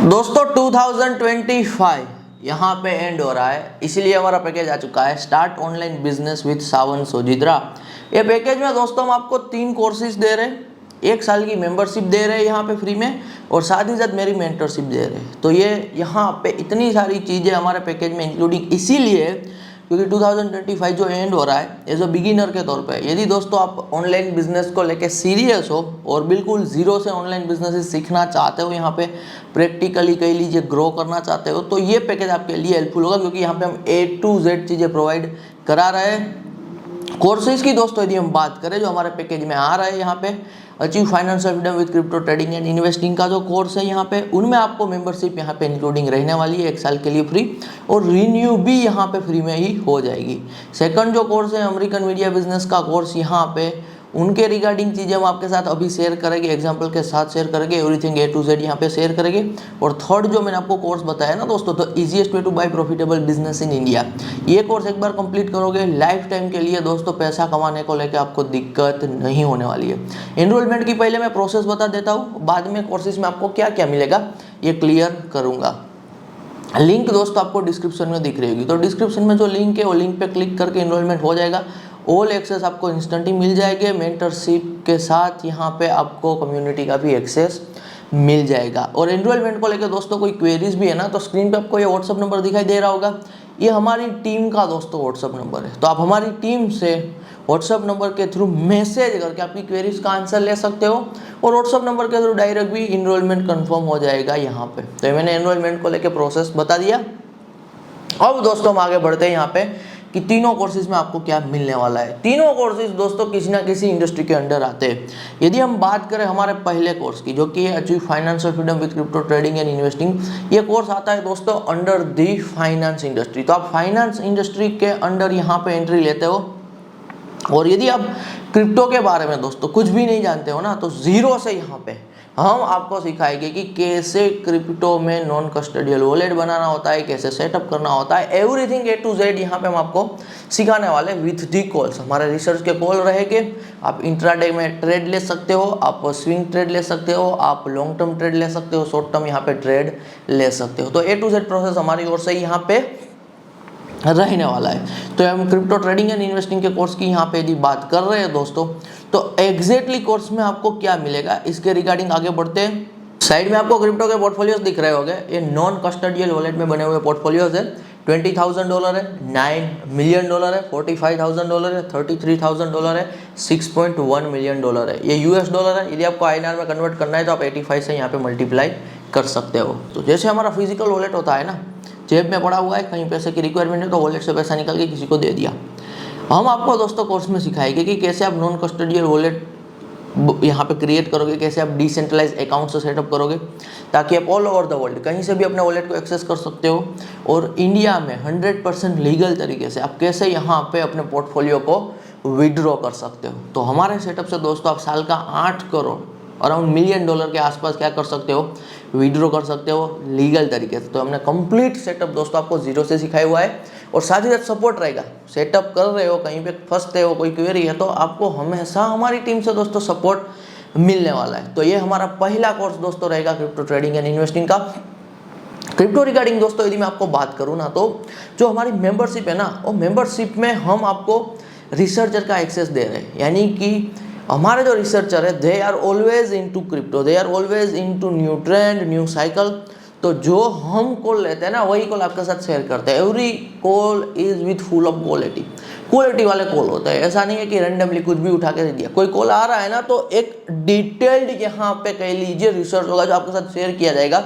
दोस्तों 2025 यहाँ पे एंड हो रहा है, इसलिए हमारा पैकेज आ चुका है स्टार्ट ऑनलाइन बिजनेस विद सावन सोजित्रा। ये पैकेज में दोस्तों हम आपको 3 कोर्सेज दे रहे हैं, 1 साल की मेंबरशिप दे रहे हैं यहाँ पे फ्री में, और साथ ही साथ मेरी मेंटरशिप दे रहे हैं। तो ये यहाँ पे इतनी सारी चीज़ें हमारे पैकेज में इंक्लूडिंग इसीलिए क्योंकि 2025 जो एंड हो रहा है एज अ बिगिनर के तौर पे, यदि दोस्तों आप ऑनलाइन बिजनेस को लेके सीरियस हो और बिल्कुल जीरो से ऑनलाइन बिजनेस सीखना चाहते हो, यहाँ पे प्रैक्टिकली कह लीजिए ग्रो करना चाहते हो, तो ये पैकेज आपके लिए हेल्पफुल होगा, क्योंकि यहाँ पे हम A to Z चीज़ें प्रोवाइड करा रहे हैं। कोर्सेज की दोस्तों यदि हम बात करें जो हमारे पैकेज में आ रहा है, यहाँ पे achieve financial freedom with crypto trading and investing का जो कोर्स है यहाँ पे, उनमें आपको मेंबरशिप यहाँ पे इंक्लूडिंग रहने वाली है 1 साल के लिए फ्री, और रिन्यू भी यहाँ पे फ्री में ही हो जाएगी। सेकंड जो कोर्स है अमेरिकन मीडिया बिजनेस का कोर्स, यहाँ पे उनके रिगार्डिंग चीज़ें हम आपके साथ अभी शेयर करेंगे, एग्जाम्पल के साथ शेयर करेंगे, एवरीथिंग A to Z यहाँ पे शेयर करेंगे। और थर्ड जो मैंने आपको कोर्स बताया ना दोस्तों, तो easiest way to buy profitable business in India, ये कोर्स एक बार कंप्लीट करोगे लाइफ टाइम के लिए दोस्तों पैसा कमाने को लेकर आपको दिक्कत नहीं होने वाली है। एनरोलमेंट की पहले मैं प्रोसेस बता देता हूँ, बाद में कोर्सेज में आपको क्या क्या मिलेगा ये क्लियर करूँगा। लिंक दोस्तों आपको डिस्क्रिप्शन में दिख रही होगी, तो डिस्क्रिप्शन में जो लिंक है वो लिंक पे क्लिक करके एनरोलमेंट हो जाएगा। ऑल एक्सेस आपको इंस्टेंट ही मिल जाएंगे, मेंटरशिप के साथ यहाँ पे आपको कम्युनिटी का भी एक्सेस मिल जाएगा। और एनरोलमेंट को लेकर दोस्तों कोई क्वेरीज भी है ना, तो स्क्रीन पे आपको ये व्हाट्सअप नंबर दिखाई दे रहा होगा, ये हमारी टीम का दोस्तों व्हाट्सअप नंबर है। तो आप हमारी टीम से व्हाट्सअप नंबर के थ्रू मैसेज करके आपकी क्वेरीज का आंसर ले सकते हो, और व्हाट्सअप नंबर के थ्रू डायरेक्ट भी एनरोलमेंट कंफर्म हो जाएगा यहाँ पे। तो मैंने एनरोलमेंट को लेकर प्रोसेस बता दिया। अब दोस्तों हम आगे बढ़ते हैं यहाँ पे कि तीनों कोर्सेज में आपको क्या मिलने वाला है। तीनों कोर्सेज दोस्तों किसी ना किसी इंडस्ट्री के अंडर आते हैं। यदि हम बात करें हमारे पहले कोर्स की, जो कि है achieve financial freedom with crypto trading and investing, ये कोर्स आता है दोस्तों अंडर दी फाइनेंस इंडस्ट्री। तो आप फाइनेंस इंडस्ट्री के अंडर यहाँ पे एंट्री लेते हो, और यदि आप क्रिप्टो के बारे में दोस्तों कुछ भी नहीं जानते हो ना, तो जीरो से यहाँ पे हम आपको सिखाएंगे कि कैसे क्रिप्टो में नॉन कस्टोडियल वॉलेट बनाना होता है, कैसे सेटअप करना होता है, एवरीथिंग A to Z यहाँ पे हम आपको सिखाने वाले विथ दी कॉल्स। हमारे रिसर्च के कॉल रहेंगे, आप इंट्राडे में ट्रेड ले सकते हो, आप स्विंग ट्रेड ले सकते हो, आप लॉन्ग टर्म ट्रेड ले सकते हो, शॉर्ट टर्म यहाँ पे ट्रेड ले सकते हो। तो A to Z प्रोसेस हमारी ओर से यहाँ पे रहने वाला है। तो हम क्रिप्टो ट्रेडिंग एंड इन्वेस्टिंग के कोर्स की यहाँ पे यदि बात कर रहे हैं दोस्तों, तो एग्जैक्टली कोर्स में आपको क्या मिलेगा इसके रिगार्डिंग आगे बढ़ते हैं। साइड में आपको क्रिप्टो के पोर्टफोलियोज दिख रहे होंगे, ये नॉन कस्टोडियल वॉलेट में बने हुए पोर्टफोलियोज है। $20,000 है, $9 मिलियन है, $45,000 है, $33,000 है, $6.1 मिलियन है। ये US डॉलर है। यदि आपको INR में कन्वर्ट करना है तो आप 85 से यहाँ पे मल्टीप्लाई कर सकते हो। तो जैसे हमारा फिजिकल वॉलेट होता है ना, जेब में पड़ा हुआ है, कहीं पैसे की रिक्वायरमेंट है तो वॉलेट से पैसा निकाल के किसी को दे दिया। हम आपको दोस्तों कोर्स में सिखाएंगे कि कैसे आप नॉन कस्टोडियल वॉलेट यहाँ पे क्रिएट करोगे, कैसे आप डिसेंट्रलाइज अकाउंट से सेटअप करोगे, ताकि आप ऑल ओवर द वर्ल्ड कहीं से भी अपने वॉलेट को एक्सेस कर सकते हो, और इंडिया में 100% लीगल तरीके से आप कैसे यहाँ पे अपने पोर्टफोलियो को विड्रॉ कर सकते हो। तो हमारे सेटअप से दोस्तों आप साल का 8 करोड़ अराउंड $1 मिलियन के आसपास क्या कर सकते हो, विड्रॉ कर सकते हो लीगल तरीके से। तो हमने कंप्लीट सेटअप दोस्तों आपको जीरो से सिखाया हुआ है, और साथ ही साथ सपोर्ट रहेगा। सेटअप कर रहे हो, कहीं पे फंसते हो, कोई क्वेरी है, तो आपको हमेशा हमारी टीम से दोस्तों सपोर्ट मिलने वाला है। तो ये हमारा पहला कोर्स दोस्तों रहेगा क्रिप्टो ट्रेडिंग एंड इन्वेस्टिंग का। क्रिप्टो रिगार्डिंग दोस्तों यदि मैं आपको बात करूँ ना, तो जो हमारी मेंबरशिप है ना, वो मेंबरशिप में हम आपको रिसर्चर का एक्सेस दे रहे हैं। यानी कि हमारे जो रिसर्चर है they are always into crypto, they are always into new trend, new cycle. तो जो हम कॉल लेते हैं ना, वही कॉल आपके साथ शेयर करते हैं। Every call is with full of quality वाले कॉल होते हैं। ऐसा नहीं है कि रैंडमली कुछ भी उठा के दे दिया। कोई कॉल आ रहा है ना, तो एक डिटेल्ड यहाँ पे कह लीजिए रिसर्च होगा जो आपके साथ शेयर किया जाएगा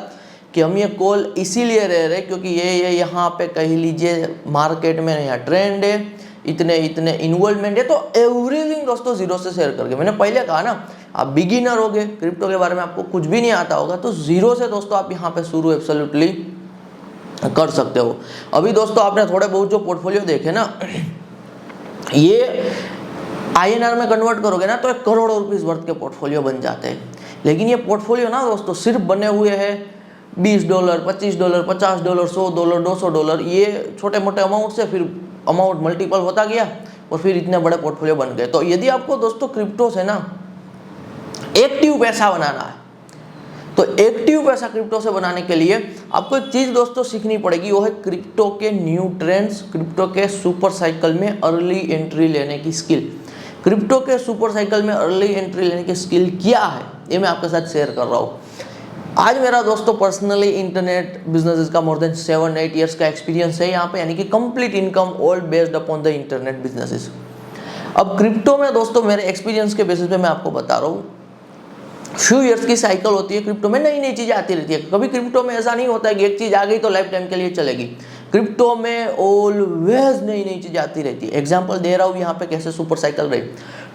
कि हम ये कॉल इसीलिए ले रहे हैं क्योंकि ये यहाँ पे कह लीजिए मार्केट में नया ट्रेंड है, इतने इतने इन्वॉल्वमेंट है। तो एवरीथिंग दोस्तों जीरो से शेयर करके, मैंने पहले कहा ना, आप बिगिनर होगे, क्रिप्टो के बारे में आपको कुछ भी नहीं आता होगा, तो जीरो से दोस्तों आप यहाँ पे शुरू एब्सोल्युटली कर सकते हो। अभी दोस्तों आपने थोड़े बहुत जो पोर्टफोलियो देखे ना, ये INR में कन्वर्ट करोगे ना तो $1 करोड़ वर्थ के पोर्टफोलियो बन जाते हैं। लेकिन ये पोर्टफोलियो ना दोस्तों सिर्फ बने हुए हैं $20, $25, $50, $100, $200, ये छोटे मोटे अमाउंट से, फिर अमाउंट मल्टीपल होता गया और फिर इतने बड़े पोर्टफोलियो बन गए। तो यदि आपको दोस्तों क्रिप्टो से ना एक्टिव पैसा बनाना है, तो एक्टिव पैसा क्रिप्टो से बनाने के लिए आपको एक चीज दोस्तों सीखनी पड़ेगी, वो है क्रिप्टो के न्यू ट्रेंड्स, क्रिप्टो के सुपर साइकिल में अर्ली एंट्री लेने की स्किल। क्रिप्टो के सुपर साइकिल में अर्ली एंट्री लेने की स्किल क्या है, ये मैं आपके साथ शेयर कर रहा हूँ। आज मेरा दोस्तों पर्सनली इंटरनेट बिजनेस का मोर देन 7-8 ईयर्स का एक्सपीरियंस है यहाँ पे, यानी कि complete income all based upon the internet businesses. अब क्रिप्टो में दोस्तों मेरे एक्सपीरियंस के बेसिस पे मैं आपको बता रहा हूँ, फ्यू ईयर्स की साइकिल होती है क्रिप्टो में, नई नई चीजें आती रहती है। कभी क्रिप्टो में ऐसा नहीं होता है कि एक चीज आ गई तो लाइफ टाइम के लिए चलेगी। क्रिप्टो में ऑलवेज नई नई चीजें आती रहती है। एग्जांपल दे रहा हूँ यहाँ पे कैसे सुपर साइकिल रही।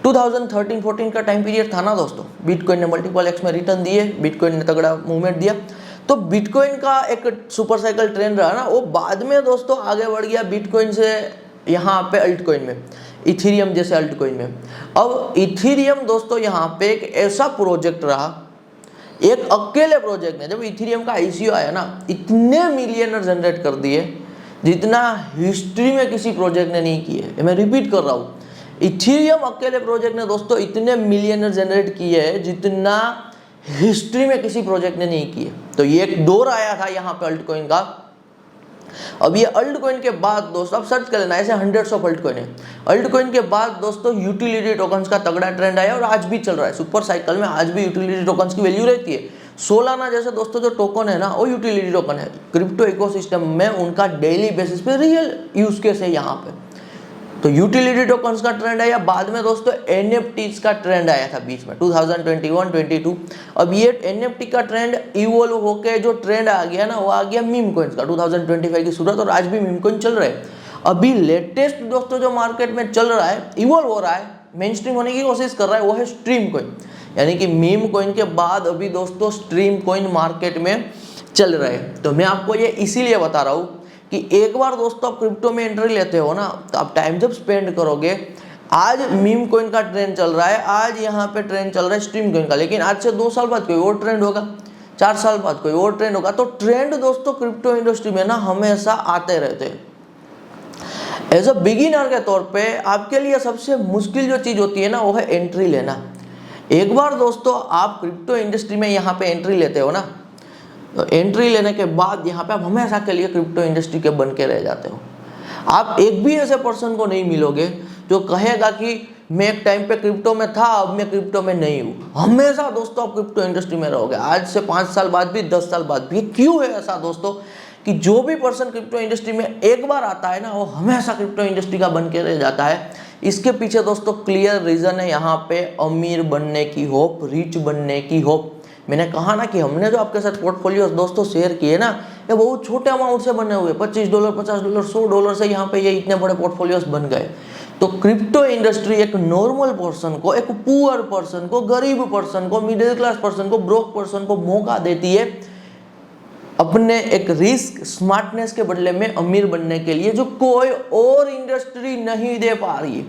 2013-14 का टाइम पीरियड था ना दोस्तों, बिटकॉइन ने मल्टीपल एक्स में रिटर्न दिए, बिटकॉइन ने तगड़ा मूवमेंट दिया, तो बिटकॉइन का एक सुपर साइकिल ट्रेंड रहा ना, वो बाद में दोस्तों आगे बढ़ गया बिटकॉइन से यहाँ पे अल्टकॉइन में, इथेरियम जैसे अल्टकॉइन में। अब इथेरियम दोस्तों यहाँ पे एक ऐसा प्रोजेक्ट रहा, एक अकेले प्रोजेक्ट ने, जब इथेरियम का आईसीओ आया ना, इतने मिलियनर जनरेट कर दिए जितना हिस्ट्री में किसी प्रोजेक्ट ने नहीं किए। मैं रिपीट कर रहा हूँ, इथेरियम अकेले प्रोजेक्ट ने दोस्तों इतने मिलियनर जनरेट किए हैं जितना हिस्ट्री में किसी प्रोजेक्ट ने नहीं किए। तो ये एक दौर आया था यहाँ पे अल्टकॉइन का। अब ये अल्टकॉइन के बाद दोस्तों, अब सर्च कर लेना, ऐसे हंड्रेड्स ऑफ अल्टकॉइन है। अल्टकॉइन के बाद दोस्तों यूटिलिटी टोकन्स का तगड़ा ट्रेंड आया और आज भी चल रहा है। सुपर साइकिल में आज भी यूटिलिटी टोकन्स की वैल्यू रहती है। सोलाना जैसे दोस्तों जो टोकन है ना, वो यूटिलिटी टोकन है। क्रिप्टो इकोसिस्टम में उनका डेली बेसिस पे रियल यूज केस है यहाँ पे। तो यूटिलिटी टोकन्स का ट्रेंड आया, बाद में दोस्तों एनएफटीज का ट्रेंड आया था बीच में 2021-22। अब ये एनएफटी का ट्रेंड इवोल्व होके जो ट्रेंड आ गया ना, वो आ गया मीम कॉइन्स का 2025 की सूरत, और आज भी मीम कॉइन चल रहे हैं। अभी लेटेस्ट दोस्तों जो मार्केट में चल रहा है, इवोल्व हो रहा है, मेन स्ट्रीम होने की कोशिश कर रहा है, वो है स्ट्रीम कॉइन। यानी कि मीम कॉइन के बाद अभी दोस्तों स्ट्रीम कॉइन मार्केट में चल रहे हैं। तो मैं आपको ये इसीलिए बता रहा हूँ कि एक बार दोस्तों आप क्रिप्टो में एंट्री लेते हो ना, तो आप टाइम जब स्पेंड करोगे, आज मीम कॉइन का ट्रेंड चल रहा है, आज यहाँ पे ट्रेंड चल रहा है स्ट्रीम कॉइन का, लेकिन आज से 2 साल बाद कोई और ट्रेंड होगा, 4 साल बाद कोई और ट्रेंड होगा। तो ट्रेंड दोस्तों क्रिप्टो इंडस्ट्री में ना हमेशा आते रहते हैं। एज अ बिगिनर के तौर पे आपके लिए सबसे मुश्किल जो चीज होती है ना, वो है एंट्री लेना। एक बार दोस्तों आप क्रिप्टो इंडस्ट्री में यहाँ पे एंट्री लेते हो ना, तो एंट्री लेने के बाद यहाँ पे आप हमेशा के लिए क्रिप्टो इंडस्ट्री के बन के रह जाते हो। आप एक भी ऐसे पर्सन को नहीं मिलोगे जो कहेगा कि मैं एक टाइम पे क्रिप्टो में था, अब मैं क्रिप्टो में नहीं हूँ। हमेशा दोस्तों आप क्रिप्टो इंडस्ट्री में रहोगे, आज से 5 साल बाद भी, 10 साल बाद भी। क्यों है ऐसा दोस्तों कि जो भी पर्सन क्रिप्टो इंडस्ट्री में एक बार आता है ना, वो हमेशा क्रिप्टो इंडस्ट्री का बन के रह जाता है। इसके पीछे दोस्तों क्लियर रीजन है, यहाँ पे अमीर बनने की होप, रिच बनने की होप। मैंने कहा ना कि हमने जो आपके साथ पोर्टफोलियो दोस्तों शेयर किए ना, ये बहुत छोटे अमाउंट से बने हुए, $25, $50, $100 से यहाँ पे ये इतने बड़े पोर्टफोलियोस बन गए। तो क्रिप्टो इंडस्ट्री एक नॉर्मल पर्सन को, एक पुअर पर्सन को, गरीब पर्सन को, मिडिल क्लास पर्सन को, ब्रोक पर्सन को मौका देती है अपने एक रिस्क स्मार्टनेस के बदले में अमीर बनने के लिए, जो कोई और इंडस्ट्री नहीं दे पा रही है।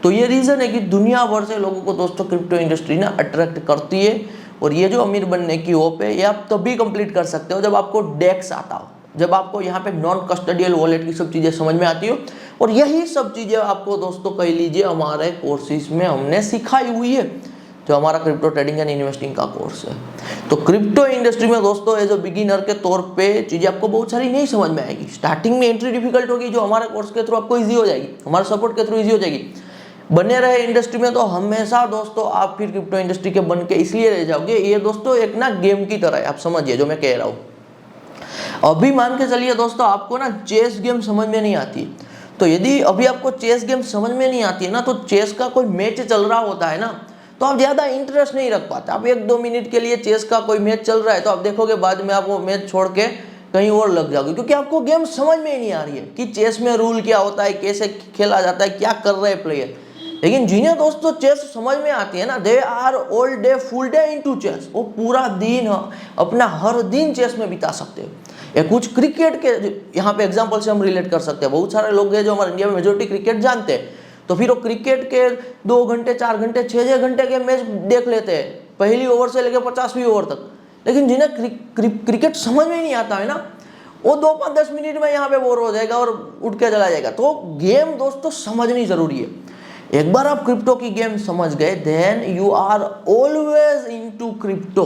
तो ये रीजन है कि दुनिया भर से लोगों को दोस्तों क्रिप्टो इंडस्ट्री ना अट्रैक्ट करती है। और ये जो अमीर बनने की होप है, ये आप तभी कंप्लीट कर सकते हो जब आपको डेक्स आता हो, जब आपको यहाँ पे नॉन कस्टोडियल वॉलेट की सब चीजें समझ में आती हो। और यही सब चीजें आपको दोस्तों कह लीजिए हमारे कोर्सेज में हमने सिखाई हुई है, जो हमारा क्रिप्टो ट्रेडिंग एंड इन्वेस्टिंग का कोर्स है। तो क्रिप्टो इंडस्ट्री में दोस्तों एज अ बिगिनर के तौर पे चीजें आपको बहुत सारी नहीं समझ में आएगी। स्टार्टिंग में एंट्री डिफिकल्ट होगी, जो हमारे कोर्स के थ्रू आपको ईजी हो जाएगी, हमारे सपोर्ट के थ्रू ईजी हो जाएगी। बने रहे इंडस्ट्री में तो हमेशा दोस्तों आप फिर क्रिप्टो इंडस्ट्री के बन के इसलिए रह जाओगे। ये दोस्तों एक ना गेम की तरह है, आप समझिए जो मैं कह रहा हूँ। अभी मान के चलिए दोस्तों आपको ना चेस गेम समझ में नहीं आती, तो यदि अभी आपको चेस गेम समझ में नहीं आती है ना, तो चेस का कोई मैच चल रहा होता है ना, तो आप ज्यादा इंटरेस्ट नहीं रख पाते। आप 1-2 मिनट के लिए चेस का कोई मैच चल रहा है, तो आप देखोगे बाद में आप वो मैच छोड़ के कहीं और लग जाओगे, क्योंकि आपको गेम समझ में ही नहीं आ रही है कि चेस में रूल क्या होता है, कैसे खेला जाता है, क्या कर रहे हैं प्लेयर। लेकिन जिन्हें दोस्तों चेस समझ में आती है ना, they are all day full day into chess. वो पूरा दिन अपना हर दिन चेस में बिता सकते हैं। या कुछ क्रिकेट के यहाँ पे एग्जांपल से हम रिलेट कर सकते हैं। बहुत सारे लोग हैं जो हमारे इंडिया में मेजोरिटी क्रिकेट जानते हैं, तो फिर वो क्रिकेट के 2 घंटे, 4 घंटे, 6-6 घंटे के मैच देख लेते हैं, पहली ओवर से लेकर 50वीं ओवर तक। लेकिन जिन्हें क्रिकेट समझ में नहीं आता है ना, वो 2-5-10 मिनट में यहाँ पे बोर हो जाएगा और उठ के चला जाएगा। तो गेम दोस्तों समझनी जरूरी है। एक बार आप क्रिप्टो की गेम समझ गए, then you are always into crypto.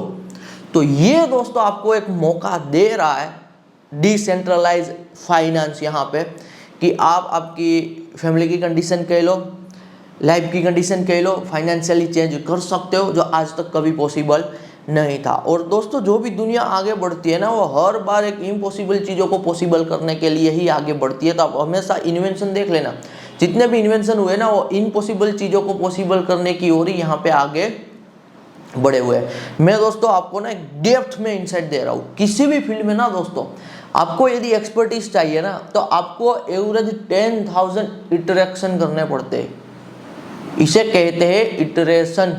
तो ये दोस्तों आपको एक मौका दे रहा है डिसेंट्रलाइज फाइनेंस यहाँ पे, कि आप आपकी फैमिली की कंडीशन कह लो, लाइफ की कंडीशन कह लो, फाइनेंशियली चेंज कर सकते हो, जो आज तक कभी पॉसिबल नहीं था। और दोस्तों जो भी दुनिया आगे बढ़ती है ना, वो हर बार एक इम्पॉसिबल चीज़ों को पॉसिबल करने के लिए ही आगे बढ़ती है। तो आप हमेशा इन्वेंशन देख लेना, जितने भी इन्वेंशन हुए ना, वो इम्पॉसिबल चीज़ों को पॉसिबल करने की ओर ही यहाँ पे आगे बढ़े हुए हैं। मैं दोस्तों आपको ना डेप्थ में इंसाइट दे रहा हूँ। किसी भी फील्ड में ना दोस्तों, आपको यदि एक्सपर्टीज चाहिए ना, तो आपको एवरेज 10,000 इंटरेक्शन करने पड़ते हैं। इसे कहते हैं इटरेशन।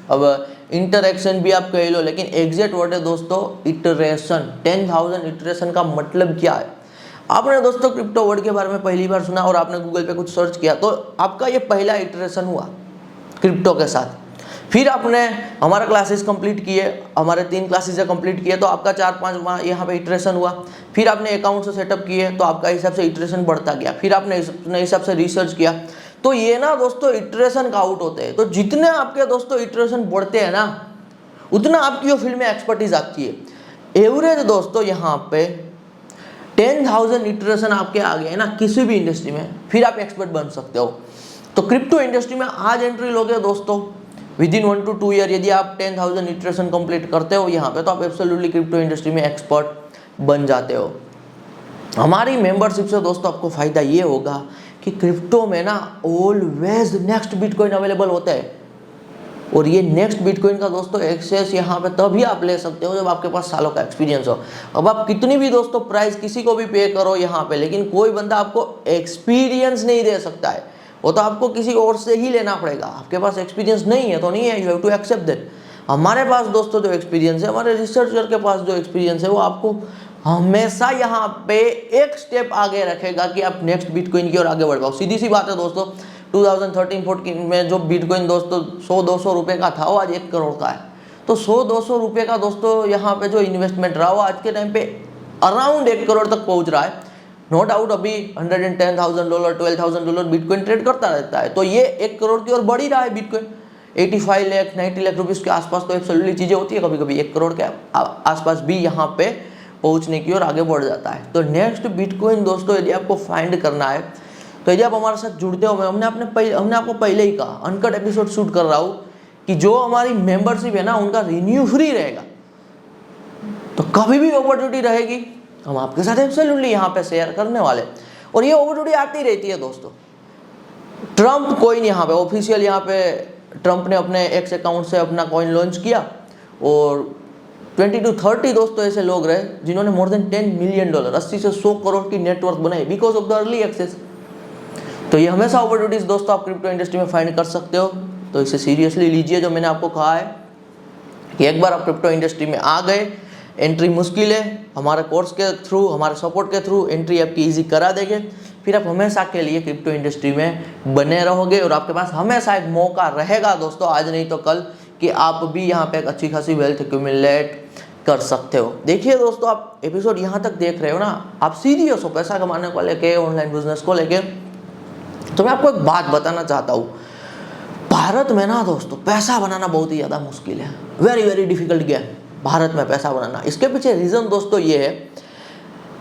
अब इंटरेक्शन भी आप कह लो, लेकिन एग्जैक्ट वर्ड है दोस्तों इटरेशन। 10,000 इटरेशन का मतलब क्या है? आपने दोस्तों क्रिप्टो वर्ड के बारे में पहली बार सुना और आपने गूगल पे कुछ सर्च किया, तो आपका ये पहला इटरेशन हुआ क्रिप्टो के साथ। फिर आपने हमारा क्लासेस कंप्लीट किए, हमारे 3 क्लासेस कंप्लीट किए, तो आपका 4-5 माह यहाँ पे इटरेशन हुआ। फिर आपने अकाउंट से सेटअप किए, तो आपका हिसाब से इटरेशन बढ़ता गया। फिर आपने अपने हिसाब से रिसर्च किया, तो ये ना दोस्तों इटरेशन काउंट होते हैं। तो जितने आपके दोस्तों इटरेशन बढ़ते हैं ना, उतना आपकी वो फील्ड में एक्सपर्टीज आती है। एवरेज दोस्तों यहाँ पे 10,000 इटरेशन आपके आ गए ना किसी भी इंडस्ट्री में, फिर आप एक्सपर्ट बन सकते हो। तो क्रिप्टो इंडस्ट्री में आज एंट्री लोगे दोस्तों, विद इन 1 to 2 ईयर यदि आप 10,000 इटरेशन कंप्लीट करते हो यहाँ पे, तो आप एब्सोल्युटली क्रिप्टो इंडस्ट्री में एक्सपर्ट बन जाते हो। हमारी मेंबरशिप से दोस्तों आपको फायदा ये होगा कि क्रिप्टो में ना ऑलवेज नेक्स्ट बिटकॉइन अवेलेबल होता है, और ये नेक्स्ट बिटकॉइन का दोस्तों एक्सेस यहाँ पे तभी आप ले सकते हो जब आपके पास सालों का एक्सपीरियंस हो। अब आप कितनी भी दोस्तों प्राइस किसी को भी पे करो यहाँ पे, लेकिन कोई बंदा आपको एक्सपीरियंस नहीं दे सकता है। वो तो आपको किसी और से ही लेना पड़ेगा। आपके पास एक्सपीरियंस नहीं है तो नहीं है, you have to accept that. हमारे पास दोस्तों जो एक्सपीरियंस है, हमारे रिसर्चर के पास जो एक्सपीरियंस है, वो आपको हमेशा यहाँ पे एक स्टेप आगे रखेगा कि आप नेक्स्ट बिटकॉइन की ओर आगे बढ़ पाओ। सीधी सी बात है दोस्तों, 2013-14 में जो बिटकॉइन दोस्तों 100-200 रुपये का था, वो आज 1 करोड़ का है। तो 100-200 रुपये का दोस्तों यहाँ पे जो इन्वेस्टमेंट रहा, वो आज के टाइम पे अराउंड 1 करोड़ तक पहुँच रहा है। नो डाउट अभी $110,000 $12,000 बिटकॉइन ट्रेड करता रहता है, तो ये 1 करोड़ की ओर बढ़ ही रहा है बिटकॉइन। 85 लाख 90 लाख रुपीज़ के आसपास तो एब्सोल्युटली चीज़ें होती है, कभी कभी 1 करोड़ के आसपास भी यहाँ पे पहुँचने की ओर आगे बढ़ जाता है। तो नेक्स्ट बिटकॉइन दोस्तों यदि आपको फाइंड करना है, तो यदि आप हमारे साथ जुड़ते हो, हमने आपको पहले ही कहा, अनकट एपिसोड शूट कर रहा हूँ कि जो हमारी मेंबरशिप है ना, उनका रिन्यू फ्री रहेगा। तो कभी भी अपॉर्चुनिटी रहेगी, हम आपके साथ एब्सोल्युटली यहाँ पे शेयर करने वाले, और ये अपॉर्चुनिटी आती रहती है दोस्तों। ट्रम्प कॉइन यहाँ पे ऑफिशियल, यहाँ पे ट्रम्प ने अपने एक्स अकाउंट से अपना कॉइन लॉन्च किया, और 20 to 30 दोस्तों ऐसे लोग रहे जिन्होंने मोर देन $10 मिलियन 80 से 100 करोड़ की नेटवर्क बनाई because of the early access. तो ये हमेशा अपॉर्चुनिटीज दोस्तों आप क्रिप्टो इंडस्ट्री में फाइंड कर सकते हो। तो इसे सीरियसली लीजिए, जो मैंने आपको कहा है कि एक बार आप क्रिप्टो इंडस्ट्री में आ गए, एंट्री मुश्किल है, हमारे कोर्स के थ्रू, हमारे सपोर्ट के थ्रू एंट्री आपकी इजी करा देंगे। फिर आप हमेशा के लिए क्रिप्टो इंडस्ट्री में बने रहोगे, और आपके पास हमेशा एक मौका रहेगा दोस्तों, आज नहीं तो कल, कि आप भी यहाँ पे एक अच्छी खासी वेल्थ एक्यूमुलेट कर सकते हो। देखिए दोस्तों, आप एपिसोड यहाँ तक देख रहे हो ना, आप सीरियस हो पैसा कमाने को लेके, ऑनलाइन बिजनेस को लेके, तो मैं आपको एक बात बताना चाहता हूँ। भारत में ना दोस्तों पैसा बनाना बहुत ही ज़्यादा मुश्किल है, very very difficult game Bharat में पैसा बनाना। इसके पीछे रीज़न दोस्तों ये है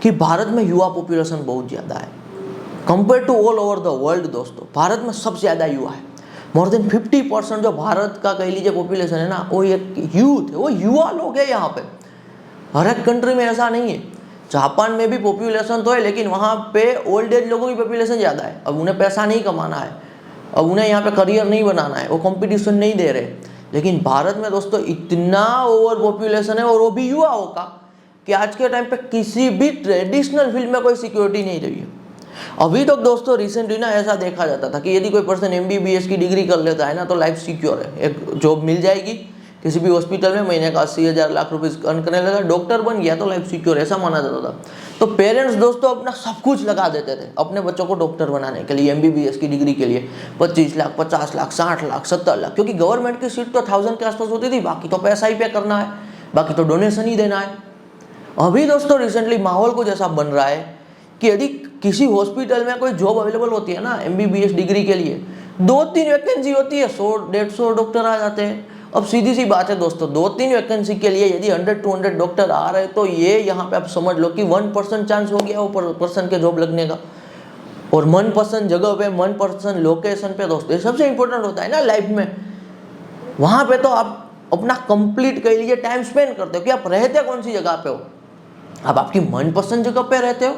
कि भारत में युवा पॉपुलेशन बहुत ज़्यादा है compare to all over the world. दोस्तों भारत में सबसे ज़्यादा युवा है, मोर देन 50% जो भारत का कह लीजिए पॉपुलेशन है ना, वो एक यूथ है, वो युवा लोग है यहाँ पे। हर एक कंट्री में ऐसा नहीं है। जापान में भी पॉपुलेशन तो है, लेकिन वहाँ पे ओल्ड एज लोगों की पॉपुलेशन ज़्यादा है। अब उन्हें पैसा नहीं कमाना है, अब उन्हें यहाँ पे करियर नहीं बनाना है, वो कंपटीशन नहीं दे रहे। लेकिन भारत में दोस्तों इतना ओवर पॉपुलेशन है, और वो भी युवाओं का, कि आज के टाइम पे किसी भी ट्रेडिशनल फील्ड में कोई सिक्योरिटी नहीं रही है। अभी तक दोस्तों रिसेंटली ना ऐसा देखा जाता था कि यदि कोई पर्सन MBBS की डिग्री कर लेता है ना, तो लाइफ सिक्योर है, एक जॉब मिल जाएगी किसी भी हॉस्पिटल में, महीने का 80,000 लाख रुपीस अर्न करने लगा, डॉक्टर बन गया तो लाइफ सिक्योर, ऐसा माना जाता था। तो पेरेंट्स दोस्तों अपना सब कुछ लगा देते थे अपने बच्चों को डॉक्टर बनाने के लिए, MBBS की डिग्री के लिए 25 लाख 50 लाख 60 लाख 70 लाख, क्योंकि गवर्नमेंट की सीट तो 1000 के आसपास होती थी, बाकी तो पैसा ही पे करना है, बाकी तो डोनेशन ही देना है। अभी दोस्तों रिसेंटली माहौल कुछ ऐसा बन रहा है कि यदि किसी हॉस्पिटल में कोई जॉब अवेलेबल होती है ना MBBS डिग्री के लिए, 2-3 वैकेंसी होती है, 100-150 डॉक्टर आ जाते हैं, अब सीधी सी बात है दोस्तों, 2-3 वैकेंसी के लिए यदि 100-200 डॉक्टर आ रहे हैं तो ये यहाँ पे आप समझ लो कि 1% चांस हो गया वो पर्सन के जॉब लगने का। और मनपसंद जगह पे, मनपसंद लोकेशन पे दोस्तों, ये सबसे इंपॉर्टेंट होता है ना लाइफ में। वहाँ पे तो आप अपना कंप्लीट कह लीजिए टाइम स्पेंड करते हो कि आप रहते कौन सी जगह पे हो। आप आपकी मनपसंद जगह पे रहते हो,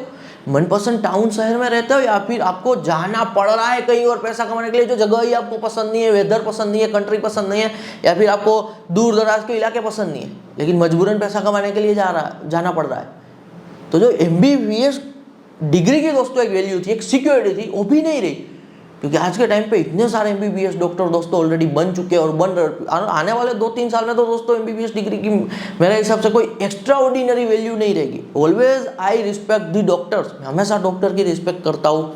मनपसंद टाउन शहर में रहते हो, या फिर आपको जाना पड़ रहा है कहीं और पैसा कमाने के लिए, जो जगह ही आपको पसंद नहीं है, वेदर पसंद नहीं है, कंट्री पसंद नहीं है, या फिर आपको दूर दराज के इलाके पसंद नहीं है, लेकिन मजबूरन पैसा कमाने के लिए जाना पड़ रहा है। तो जो MBBS डिग्री की दोस्तों एक वैल्यू थी, एक सिक्योरिटी थी, वो भी नहीं रही। क्योंकि आज के टाइम पे इतने सारे MBBS डॉक्टर दोस्तों ऑलरेडी बन चुके हैं और बन रहे। आने वाले 2-3 साल में तो दोस्तों MBBS डिग्री की मेरे हिसाब से कोई एक्स्ट्रा ऑर्डिनरी वैल्यू नहीं रहेगी। Always I respect the doctors. मैं हमेशा डॉक्टर की रिस्पेक्ट करता हूँ,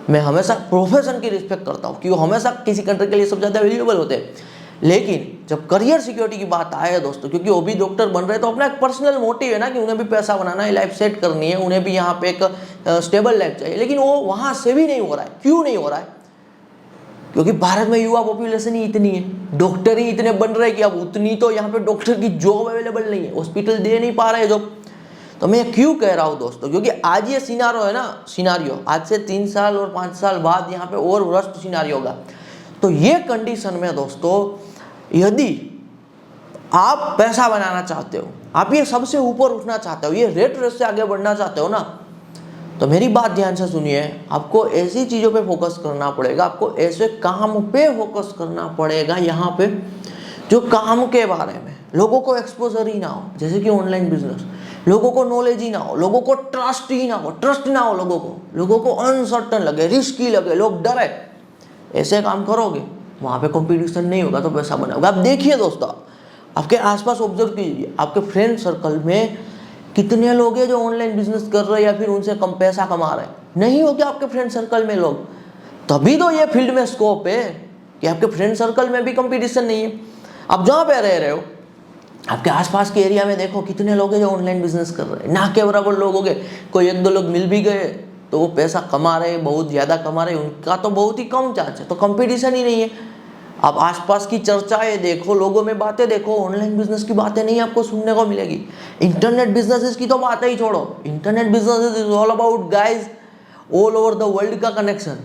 मैं हमेशा प्रोफेशन की रिस्पेक्ट करता हूँ, क्योंकि हमेशा किसी कंट्री के लिए सबसे ज़्यादा वैल्यूएबल होते हैं। लेकिन जब करियर सिक्योरिटी की बात आए दोस्तों, क्योंकि वो भी डॉक्टर बन रहे हैं तो अपना एक पर्सनल मोटिव है ना कि उन्हें भी पैसा बनाना है, लाइफ सेट करनी है, उन्हें भी यहाँ पे एक स्टेबल लाइफ चाहिए। लेकिन वो वहाँ से भी नहीं हो रहा है। क्यों नहीं हो रहा है? क्योंकि भारत में युवा पॉपुलेशन ही इतनी है, डॉक्टर ही इतने बन रहे हैं कि अब उतनी तो यहाँ पे डॉक्टर की जॉब अवेलेबल नहीं है, हॉस्पिटल दे नहीं पा रहे जॉब। तो मैं क्यों कह रहा हूँ दोस्तों, क्योंकि आज ये सिनारियो है ना, सिनारियो आज से 3 साल और 5 साल बाद यहाँ पे और वर्स्ट सिनारियो होगा। तो ये कंडीशन में दोस्तों, यदि आप पैसा बनाना चाहते हो, आप ये सबसे ऊपर उठना चाहते हो, ये रेट रेस से आगे बढ़ना चाहते हो ना, तो मेरी बात ध्यान से सुनिए। आपको ऐसी चीज़ों पे फोकस करना पड़ेगा, आपको ऐसे काम पे फोकस करना पड़ेगा यहाँ पे जो काम के बारे में लोगों को एक्सपोजर ही ना हो, जैसे कि ऑनलाइन बिजनेस, लोगों को नॉलेज ही ना हो, लोगों को ट्रस्ट ही ना हो, ट्रस्ट ना हो लोगों को अनसर्टन लगे, रिस्की लगे, लोग डरे। ऐसे काम करोगे, वहाँ पे कंपटीशन नहीं होगा तो पैसा बनाओगे। आप देखिए दोस्तों, आपके आसपास ऑब्जर्व कीजिए, आपके फ्रेंड सर्कल में कितने लोग हैं जो ऑनलाइन बिजनेस कर रहे हैं या फिर उनसे कम पैसा कमा रहे हैं? नहीं हो क्या आपके फ्रेंड सर्कल में लोग? तभी तो ये फील्ड में स्कोप है कि आपके फ्रेंड सर्कल में भी कंपटीशन नहीं है। आप जहाँ पे रह रहे हो, आपके आसपास के एरिया में देखो कितने लोग हैं जो ऑनलाइन बिजनेस कर रहे हैं। ना के बराबर लोग हो गए, कोई 1-2 लोग मिल भी गए तो वो पैसा कमा रहे हैं, बहुत ज़्यादा कमा रहे हैं, उनका तो बहुत ही कम चांस है। तो कंपटीशन ही नहीं है। आप आसपास की चर्चाएं देखो, लोगों में बातें देखो, ऑनलाइन बिजनेस की बातें नहीं आपको सुनने को मिलेगी। इंटरनेट बिजनेसेस की तो बातें ही छोड़ो। Internet business is all about guys all over the world का कनेक्शन।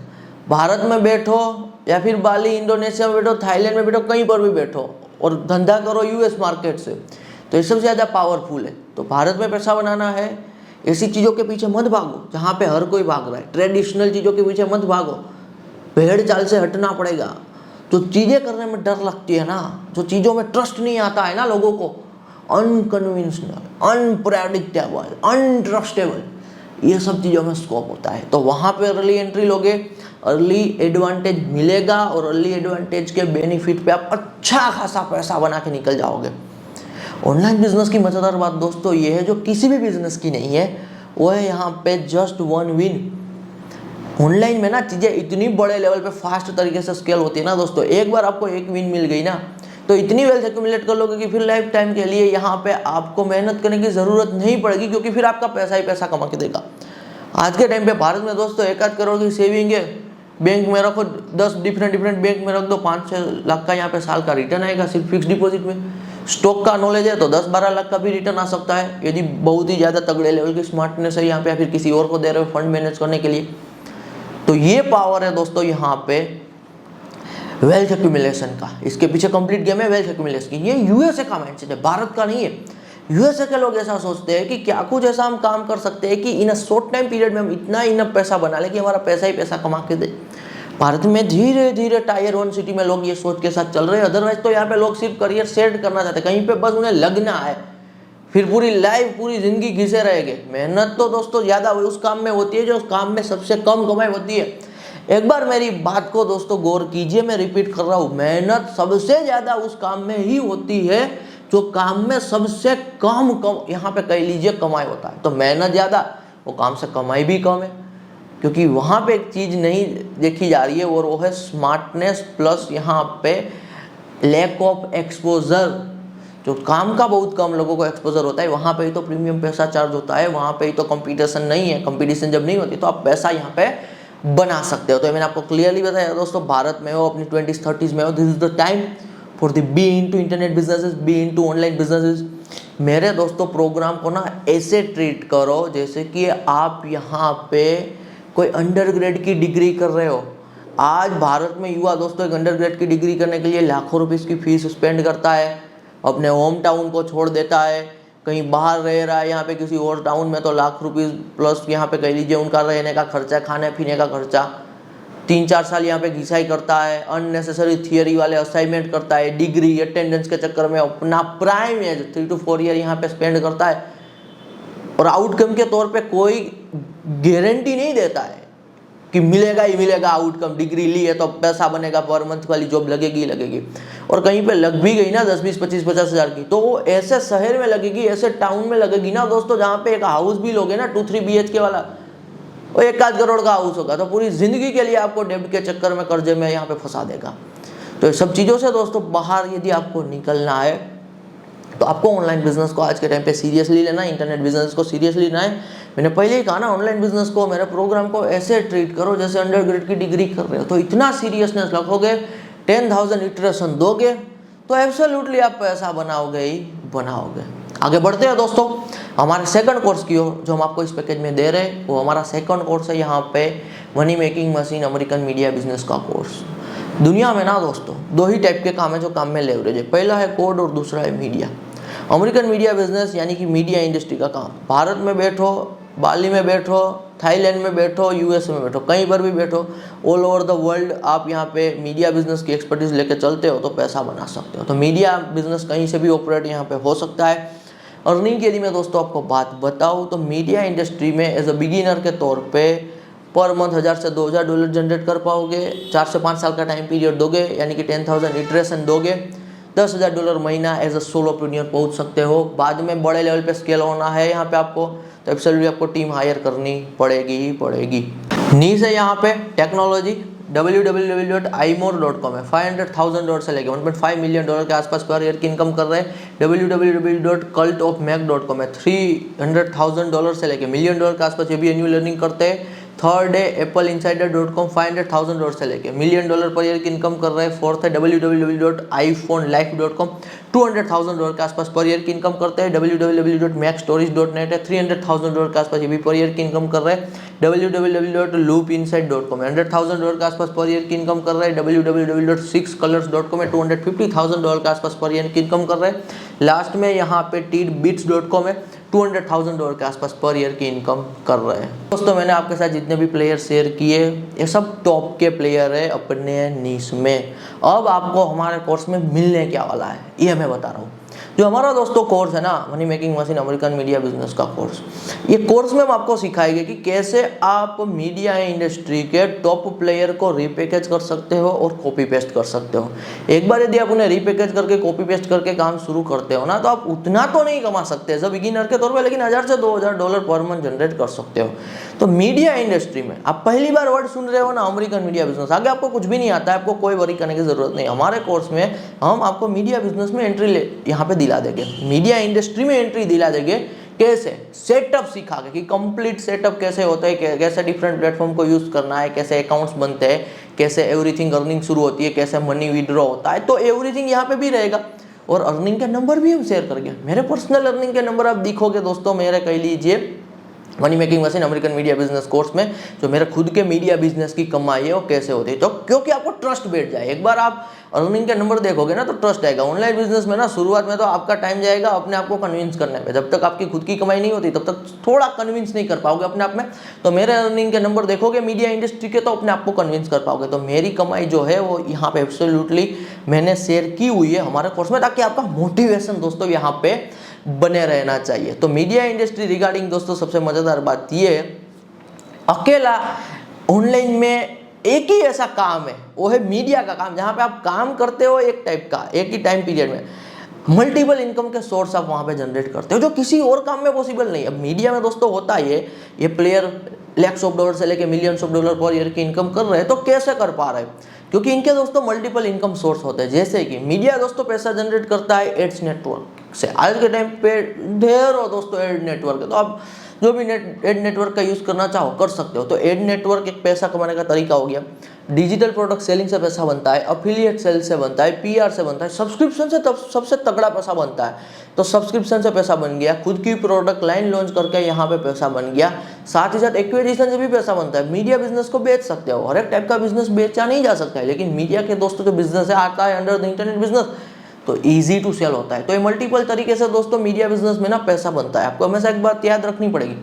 भारत में बैठो या फिर बाली, इंडोनेशिया में बैठो, थाईलैंड में बैठो, कहीं पर भी बैठो और धंधा करो US मार्केट से, तो ये सबसे ज़्यादा पावरफुल है। तो भारत में पैसा बनाना है, ऐसी चीज़ों के पीछे मत भागो जहाँ पे हर कोई भाग रहा है। ट्रेडिशनल चीज़ों के पीछे मत भागो, भेड़ चाल से हटना पड़ेगा। जो चीज़ें करने में डर लगती है ना, जो चीज़ों में ट्रस्ट नहीं आता है ना लोगों को, अनकन्विंशनल, अनप्रेडिक्टेबल, अनट्रस्टेबल, ये सब चीज़ों में स्कोप होता है। तो वहाँ पे अर्ली एंट्री लोगे, अर्ली एडवांटेज मिलेगा और अर्ली एडवांटेज के बेनिफिट पे आप अच्छा खासा पैसा बना के निकल जाओगे। ऑनलाइन बिजनेस की मज़ेदार बात दोस्तों ये है, जो किसी भी बिजनेस की नहीं है, वो है यहाँ पे जस्ट 1 विन। ऑनलाइन में ना चीज़ें इतनी बड़े लेवल पे फास्ट तरीके से स्केल होती है ना दोस्तों, एक बार आपको 1 विन मिल गई ना तो इतनी वेल्थ एक्यूमुलेट कर लोगे कि फिर लाइफ टाइम के लिए यहाँ पे आपको मेहनत करने की ज़रूरत नहीं पड़ेगी, क्योंकि फिर आपका पैसा ही पैसा कमा के देगा। आज के टाइम पे भारत में दोस्तों 1-8 करोड़ की सेविंग है, बैंक में रखो, 10 डिफरेंट बैंक में रख दो, 5-6 लाख का यहाँ पे साल का रिटर्न आएगा सिर्फ फिक्स डिपॉजिट में। स्टॉक का नॉलेज है तो 10-12 लाख का भी रिटर्न आ सकता है, यदि बहुत ही ज़्यादा तगड़े लेवल की स्मार्टनेस है यहाँ पे, या फिर किसी और को दे रहे हो फंड मैनेज करने के लिए। तो ये पावर है दोस्तों यहाँ पे वेल्थ एक्यूमुलेशन का। इसके पीछे कंप्लीट गेम है वेल्थ एक्यूमुलेशन की। ये USA का माइंडसेट है, भारत का नहीं है। USA के लोग ऐसा सोचते हैं कि क्या कुछ ऐसा हम काम कर सकते हैं कि इन अ शॉर्ट टाइम पीरियड में हम इतना इनफ पैसा बना लें कि हमारा पैसा ही पैसा कमा के दे। भारत में धीरे धीरे टायर 1 सिटी में लोग ये सोच के साथ चल रहे हैं। अदरवाइज तो यहाँ पे लोग सिर्फ करियर सेट करना चाहते हैं, कहीं पे बस उन्हें लगना है, फिर पूरी लाइफ पूरी जिंदगी घिसे रहेंगे। मेहनत तो दोस्तों ज़्यादा उस काम में होती है जो उस काम में सबसे कम कमाई होती है। एक बार मेरी बात को दोस्तों गौर कीजिए, मैं रिपीट कर रहा हूँ, मेहनत सबसे ज़्यादा उस काम में ही होती है जो काम में सबसे कम यहाँ पे कह लीजिए कमाई होता है। तो मेहनत ज़्यादा, वो काम से कमाई भी कम है, क्योंकि वहाँ पे एक चीज़ नहीं देखी जा रही है और वो है स्मार्टनेस प्लस यहाँ पे लैक ऑफ एक्सपोजर। जो काम का बहुत कम लोगों को एक्सपोजर होता है, वहाँ पे ही तो प्रीमियम पैसा चार्ज होता है, वहाँ पे ही तो कंपटीशन नहीं है। कंपटीशन जब नहीं होती तो आप पैसा यहाँ पे बना सकते हो। तो मैंने आपको क्लियरली बताया दोस्तों, भारत में हो, अपनी 20s 30s में हो, this is the time for the be into internet businesses, be into online businesses. मेरे दोस्तों प्रोग्राम को ना ऐसे ट्रीट करो जैसे कि आप यहाँ पे कोई अंडरग्रेड की डिग्री कर रहे हो। आज भारत में युवा दोस्तों एक अंडरग्रेड की डिग्री करने के लिए लाखों रुपीस की फीस स्पेंड करता है, अपने होम टाउन को छोड़ देता है, कहीं बाहर रह रहा है यहाँ पे किसी और टाउन में, तो लाख रुपीस प्लस यहाँ पे कह लीजिए उनका रहने का खर्चा, खाने पीने का खर्चा, 3-4 साल यहाँ पे घिसाई करता है, अननेसेसरी थियरी वाले असाइनमेंट करता है, डिग्री अटेंडेंस के चक्कर में अपना प्राइम एज 3 to 4 ईयर यहाँ पे स्पेंड करता है, और आउटकम के तौर पे कोई गारंटी नहीं देता है कि मिलेगा ही मिलेगा आउटकम। डिग्री ली है तो पैसा बनेगा, पर मंथ वाली जॉब लगेगी ही लगेगी, और कहीं पे लग भी गई ना 10, 20, 25, 50 हज़ार की, तो वो ऐसे शहर में लगेगी, ऐसे टाउन में लगेगी ना दोस्तों जहाँ पे एक हाउस भी लोगे ना 2-3 BHK वाला, वो 1-8 करोड़ का हाउस होगा, तो पूरी जिंदगी के लिए आपको डेब्ट के चक्कर में कर्जे में यहाँ पे फंसा देगा। तो ये सब चीज़ों से दोस्तों बाहर यदि आपको निकलना है तो आपको ऑनलाइन बिजनेस को आज के टाइम पे सीरियसली लेना है, इंटरनेट बिजनेस को सीरियसली लेना है। मैंने पहले ही कहा ना, ऑनलाइन बिजनेस को, मेरे प्रोग्राम को ऐसे ट्रीट करो जैसे अंडरग्रेड की डिग्री कर रहे हो। तो इतना सीरियसनेस रखोगे, 10,000 इटरेशन दोगे तो एब्सोल्युटली आप पैसा बनाओगे ही बनाओगे। आगे बढ़ते हैं दोस्तों हमारे सेकंड कोर्स की ओर, जो हम आपको इस पैकेज में दे रहे हैं। वो हमारा सेकंड कोर्स है यहाँ पे money making machine American media business का कोर्स। दुनिया में ना दोस्तों 2 ही टाइप के काम है जो काम में लेवरेज है, पहला है कोड और दूसरा है मीडिया। अमेरिकन मीडिया बिजनेस यानी कि मीडिया इंडस्ट्री का काम, भारत में बैठो, बाली में बैठो, थाईलैंड में बैठो, USA में बैठो, कहीं पर भी बैठो, ऑल ओवर द वर्ल्ड आप यहाँ पे मीडिया बिजनेस की एक्सपर्टीज लेके चलते हो तो पैसा बना सकते हो। तो मीडिया बिजनेस कहीं से भी ऑपरेट यहाँ पे हो सकता है। अर्निंग के लिए मैं दोस्तों आपको बात बताऊँ तो मीडिया इंडस्ट्री में एज अ बिगिनर के तौर पे पर मंथ $1,000 से $2,000 जनरेट कर पाओगे। 4 से 5 साल का टाइम पीरियड दोगे, यानी कि 10,000 इटरेशन दोगे, $10,000 महीना एज अ सोलोप्रेन्योर पहुंच सकते हो। बाद में बड़े लेवल पे स्केल होना है यहाँ पे आपको, तो एब्सोल्युटली आपको टीम हायर करनी पड़ेगी ही पड़ेगी। नीच है यहाँ पे टेक्नोलॉजी, www.imore.com है, $500,000 से लेके $1.5 मिलियन के आसपास पर ईयर की इनकम कर रहे हैं। www.cultofmac.com है, $300,000 से लेके $1 मिलियन के आसपास ये भी एनुअल अर्निंग करते हैं। थर्ड है appleinsider.com, $500,000 से लेके $1 मिलियन पर ईयर की इनकम कर रहे हैं। फोर्थ है www.iphonelife.com, $200,000 के आसपास पर ईयर की इनकम करते हैं। www.macstories.net है, $300,000 के आसपास ये भी पर ईयर की इनकम कर रहे हैं। www.loopinsight.com है, $100,000 के आसपास पर ईयर की इनकम कर रहे हैं। www.sixcolors.com है, $250,000 के आसपास पर ईयर की इनकम कर रहे हैं। लास्ट में यहाँ पे tidbits.com है, $200,000 के आसपास पर ईयर की इनकम कर रहे हैं। दोस्तों मैंने आपके साथ जितने भी प्लेयर शेयर किए ये सब टॉप के प्लेयर है अपने नीश में। अब आपको हमारे कोर्स में मिलने क्या वाला है ये मैं बता रहा हूँ। जो हमारा दोस्तों कोर्स है ना, money making machine American media business का कोर्स, ये कोर्स में हम आपको सिखाएंगे कि कैसे आप मीडिया इंडस्ट्री के टॉप प्लेयर को रीपैकेज कर सकते हो और कॉपी पेस्ट कर सकते हो। एक बार यदि आप उन्हें रीपैकेज करके कॉपी पेस्ट करके काम शुरू करते हो ना, तो आप उतना तो नहीं कमा सकते एज अ बिगिनर के तौर पर, लेकिन $1,000 से $2,000 पर मंथ जनरेट कर सकते हो। तो मीडिया इंडस्ट्री में आप पहली बार वर्ड सुन रहे हो ना, अमेरिकन मीडिया बिजनेस, आगे आपको कुछ भी नहीं आता है, आपको कोई वरी करने की जरूरत नहीं। हमारे कोर्स में हम आपको मीडिया बिजनेस में एंट्री यहाँ पे दिला देंगे, मीडिया इंडस्ट्री में एंट्री दिला देंगे। कैसे सेटअप सिखाएंगे कि कंप्लीट सेटअप कैसे होता है, कैसे डिफरेंट प्लेटफॉर्म को यूज करना है, कैसे अकाउंट्स बनते हैं, कैसे एवरीथिंग अर्निंग शुरू होती है, कैसे मनी विड्रॉ होता है। तो एवरीथिंग यहाँ पे भी रहेगा और अर्निंग के नंबर भी हम शेयर करेंगे। मेरे पर्सनल अर्निंग के नंबर आप दिखोगे दोस्तों, मेरे कह लीजिए money making machine American media business course में जो मेरे खुद के मीडिया बिजनेस की कमाई है वो कैसे होती है। तो क्योंकि आपको ट्रस्ट बैठ जाए, एक बार आप अर्निंग के नंबर देखोगे ना तो ट्रस्ट आएगा। ऑनलाइन बिजनेस में ना शुरुआत में तो आपका टाइम जाएगा अपने आप को कन्विंस करने में, जब तक आपकी खुद की कमाई नहीं होती तब तक थोड़ा कन्विंस नहीं कर पाओगे अपने आप में। तो मेरे अर्निंग के नंबर देखोगे मीडिया इंडस्ट्री के तो अपने आप को कन्विंस कर पाओगे। तो मेरी कमाई जो है वो यहाँ पे एब्सोल्युटली मैंने शेयर की हुई है हमारे कोर्स में, ताकि आपका मोटिवेशन दोस्तों यहाँ पे बने रहना चाहिए। तो मीडिया इंडस्ट्री रिगार्डिंग दोस्तों सबसे मजेदार बात ये है, अकेला ऑनलाइन में एक ही ऐसा काम है, वो है मीडिया का काम, जहां पे आप काम करते हो एक टाइप का एक ही टाइम पीरियड में, मल्टीपल इनकम के सोर्स आप वहां पे जनरेट करते हो जो किसी और काम में पॉसिबल नहीं है। अब मीडिया में दोस्तों होता है ये प्लेयर $lakhs से लेके $millions पर ईयर की इनकम कर रहे हैं। तो कैसे कर पा रहे हैं? क्योंकि इनके दोस्तों मल्टीपल इनकम सोर्स होते हैं। जैसे कि मीडिया दोस्तों पैसा जनरेट करता है एड्स नेटवर्क से, आज के टाइम पे ढेरों दोस्तों एड नेटवर्क है। तो आप जो भी एड नेटवर्क का यूज़ करना चाहो कर सकते हो। तो एड नेटवर्क एक पैसा कमाने का तरीका हो गया। डिजिटल प्रोडक्ट सेलिंग से पैसा बनता है, अफिलिएट सेल से बनता है, PR से बनता है, सब्सक्रिप्शन से सबसे तगड़ा पैसा बनता है। तो सब्सक्रिप्शन से पैसा बन गया, खुद की प्रोडक्ट लाइन लॉन्च करके यहाँ पे पैसा बन गया, साथ ही साथ एक्विजिशन से भी पैसा बनता है। मीडिया बिजनेस को बेच सकते हो, हर एक टाइप का बिजनेस बेचा नहीं जा सकता है, लेकिन मीडिया के दोस्तों जो बिजनेस है आता है अंडर द इंटरनेट बिजनेस, तो इजी टू सेल होता है। तो ये मल्टीपल तरीके से दोस्तों मीडिया बिजनेस में ना पैसा बनता है। आपको हमेशा एक बात याद रखनी पड़ेगी,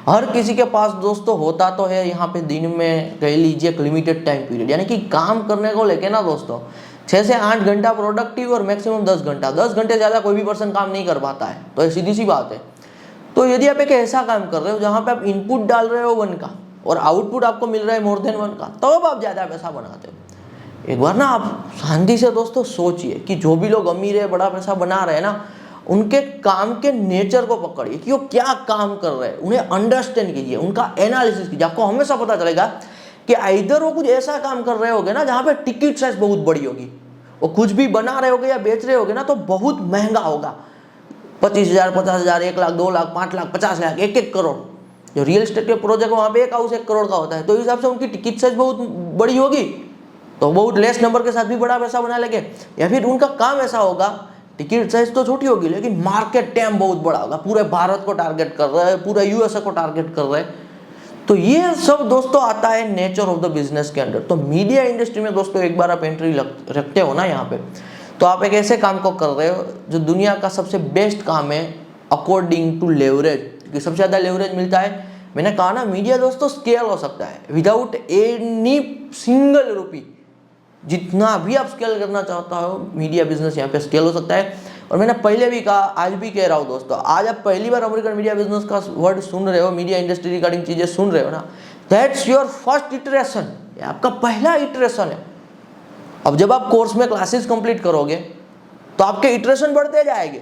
हर किसी के पास दोस्तों होता तो है यहाँ पे दिन में कह लीजिए एक लिमिटेड टाइम पीरियड, यानी कि काम करने को लेके ना दोस्तों 6 से 8 घंटा प्रोडक्टिव और मैक्सिमम 10 घंटा, 10 घंटे ज़्यादा कोई भी पर्सन काम नहीं कर पाता है। तो ये सीधी सी बात है। तो यदि आप एक ऐसा काम कर रहे हो जहाँ पे आप इनपुट डाल रहे हो 1 का और आउटपुट आपको मिल रहा है मोर देन 1 का, तो अब आप ज़्यादा पैसा बनाते हो। एक बार ना आप शांति से दोस्तों सोचिए कि जो भी लोग अमीर है, बड़ा पैसा बना रहे हैं ना, उनके काम के नेचर को पकड़िए कि वो क्या काम कर रहे हैं, उन्हें अंडरस्टैंड कीजिए, उनका एनालिसिस कीजिए। आपको हमेशा पता चलेगा कि इधर वो कुछ ऐसा काम कर रहे होगे ना जहाँ पे टिकट साइज बहुत बड़ी होगी, वो कुछ भी बना रहे होगे या बेच रहे होगे ना तो बहुत महंगा होगा, 25,000, 50,000, 1 लाख, 2 लाख, 5 लाख, 50 लाख, 1-1 करोड़। जो रियल एस्टेट के प्रोजेक्ट वहाँ पे एक हाउस 1 करोड़ का होता है, तो इस हिसाब से उनकी टिकट साइज बहुत बड़ी होगी, तो बहुत लेस नंबर के साथ भी बड़ा पैसा बना लेंगे। या फिर उनका काम ऐसा होगा, टिकट साइज तो छोटी होगी लेकिन मार्केट टैम बहुत बड़ा होगा, पूरे भारत को टारगेट कर रहा है, पूरे USA को टारगेट कर रहा है। तो ये सब दोस्तों आता है नेचर ऑफ द बिजनेस के अंडर। तो मीडिया इंडस्ट्री में दोस्तों एक बार आप एंट्री रखते हो ना यहाँ पे, तो आप एक ऐसे काम को कर रहे हो जो दुनिया का सबसे बेस्ट काम है अकॉर्डिंग टू लेवरेज, कि सबसे ज़्यादा लेवरेज मिलता है। मैंने कहा ना मीडिया दोस्तों स्केल हो सकता है विदाउट एनी सिंगल रुपी, जितना भी आप स्केल करना चाहता हो मीडिया बिजनेस यहाँ पे स्केल हो सकता है। और मैंने पहले भी कहा, आज भी कह रहा हूँ दोस्तों, आज आप पहली बार अमेरिकन मीडिया बिजनेस का वर्ड सुन रहे हो, मीडिया इंडस्ट्री रिगार्डिंग चीज़ें सुन रहे हो ना, दैट्स योर फर्स्ट इटरेशन, आपका पहला इटरेशन है। अब जब आप कोर्स में क्लासेस कंप्लीट करोगे तो आपके इटरेशन बढ़ते जाएंगे,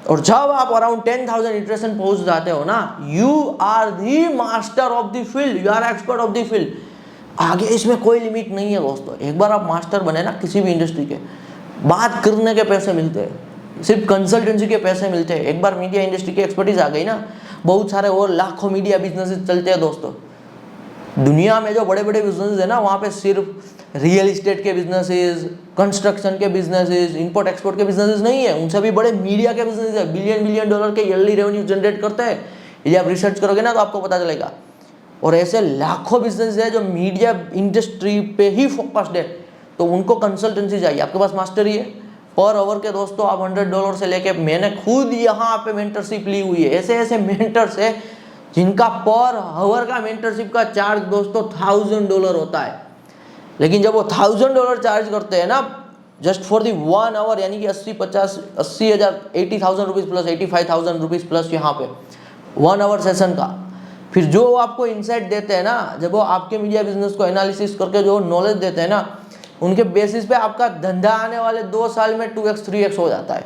और जब आप अराउंड 10,000 इटरेशन पहुंच जाते हो ना, you are the master of the field, you are expert of the field. आगे इसमें कोई लिमिट नहीं है दोस्तों। एक बार आप मास्टर बने ना किसी भी इंडस्ट्री के, बात करने के पैसे मिलते हैं, सिर्फ कंसल्टेंसी के पैसे मिलते हैं। एक बार मीडिया इंडस्ट्री की एक्सपर्टीज आ गई ना, बहुत सारे और लाखों मीडिया बिजनेसेस चलते हैं दोस्तों। दुनिया में जो बड़े बड़े बिजनेसेस है ना, वहाँ पे सिर्फ रियल इस्टेट के बिजनेसेस, कंस्ट्रक्शन के बिजनेसेस, इंपोर्ट एक्सपोर्ट के बिजनेसेस नहीं है, उनसे भी बड़े मीडिया के बिजनेस है, बिलियन डॉलर के ईयरली रेवेन्यू जनरेट करते हैं। यदि आप रिसर्च करोगे ना तो आपको पता चलेगा। और ऐसे लाखों बिजनेस है जो मीडिया इंडस्ट्री पे ही फोकस्ड है, तो उनको कंसल्टेंसी चाहिए। आपके पास मास्टरी है, पर आवर के दोस्तों आप $100 से लेके, मैंने खुद यहाँ पे मेंटरशिप ली हुई है, ऐसे ऐसे मेंटर्स है जिनका पर आवर का मेंटरशिप का चार्ज दोस्तों $1,000 होता है। लेकिन जब वो $1,000 चार्ज करते हैं ना जस्ट फॉर दी 1 आवर, यानी कि 80,000 80,000 रुपीज़ प्लस 85,000 रुपीज़ प्लस यहाँ पे 1 आवर सेशन का, फिर जो वो आपको इनसाइट देते हैं ना, जब वो आपके मीडिया बिजनेस को एनालिसिस करके जो नॉलेज देते हैं ना, उनके बेसिस पे आपका धंधा आने वाले 2 साल में 2x 3x हो जाता है।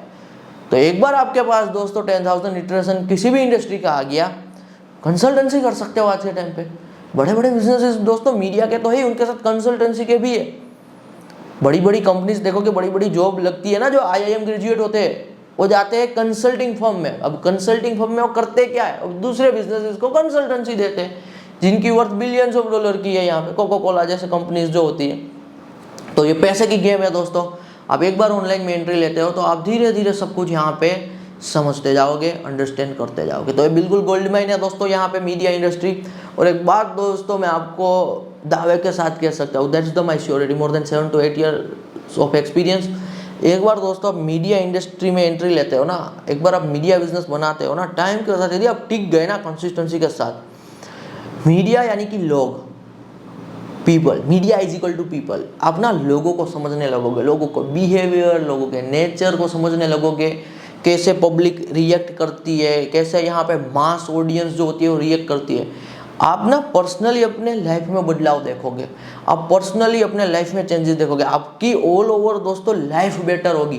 तो एक बार आपके पास दोस्तों 10,000 इटरेशन किसी भी इंडस्ट्री का आ गया, कंसल्टेंसी कर सकते हो आज के टाइम पे। बड़े बड़े बिजनेसेस दोस्तों मीडिया के तो ही, उनके साथ कंसल्टेंसी के भी है। बड़ी बड़ी कंपनीज देखोगे, बड़ी बड़ी जॉब लगती है ना, जो IIM ग्रेजुएट होते हैं वो जाते हैं कंसल्टिंग फर्म में। अब कंसल्टिंग फर्म में वो करते क्या है, अब दूसरे बिजनेसेस को कंसल्टेंसी देते हैं, जिनकी वर्थ बिलियंस ऑफ डॉलर की है। यहाँ पे कोका कोला जैसे कंपनीज जो होती है, तो ये पैसे की गेम है दोस्तों। आप एक बार ऑनलाइन में एंट्री लेते हो तो आप धीरे धीरे सब कुछ यहाँ पे समझते जाओगे, अंडरस्टैंड करते जाओगे। तो ये बिल्कुल गोल्ड माइन है दोस्तों यहाँ पे मीडिया इंडस्ट्री। और एक बात दोस्तों मैं आपको दावे के साथ कह सकता हूँ, that's the my surety, more than 7 to 8 years of experience. एक बार दोस्तों आप मीडिया इंडस्ट्री में एंट्री लेते हो ना, एक बार आप मीडिया बिजनेस बनाते हो ना, टाइम के साथ यदि आप टिक गए ना कंसिस्टेंसी के साथ, मीडिया यानी कि लोग, people, media is equal to people. आप ना लोगों को समझने लगोगे, लोगों को बिहेवियर, लोगों के नेचर को समझने लगोगे, कैसे पब्लिक रिएक्ट करती है, कैसे यहाँ पे मास ऑडियंस जो होती है वो रिएक्ट करती है। आप ना पर्सनली अपने लाइफ में बदलाव देखोगे, आप पर्सनली अपने लाइफ में चेंजेस देखोगे, आपकी ऑल ओवर दोस्तों लाइफ बेटर होगी।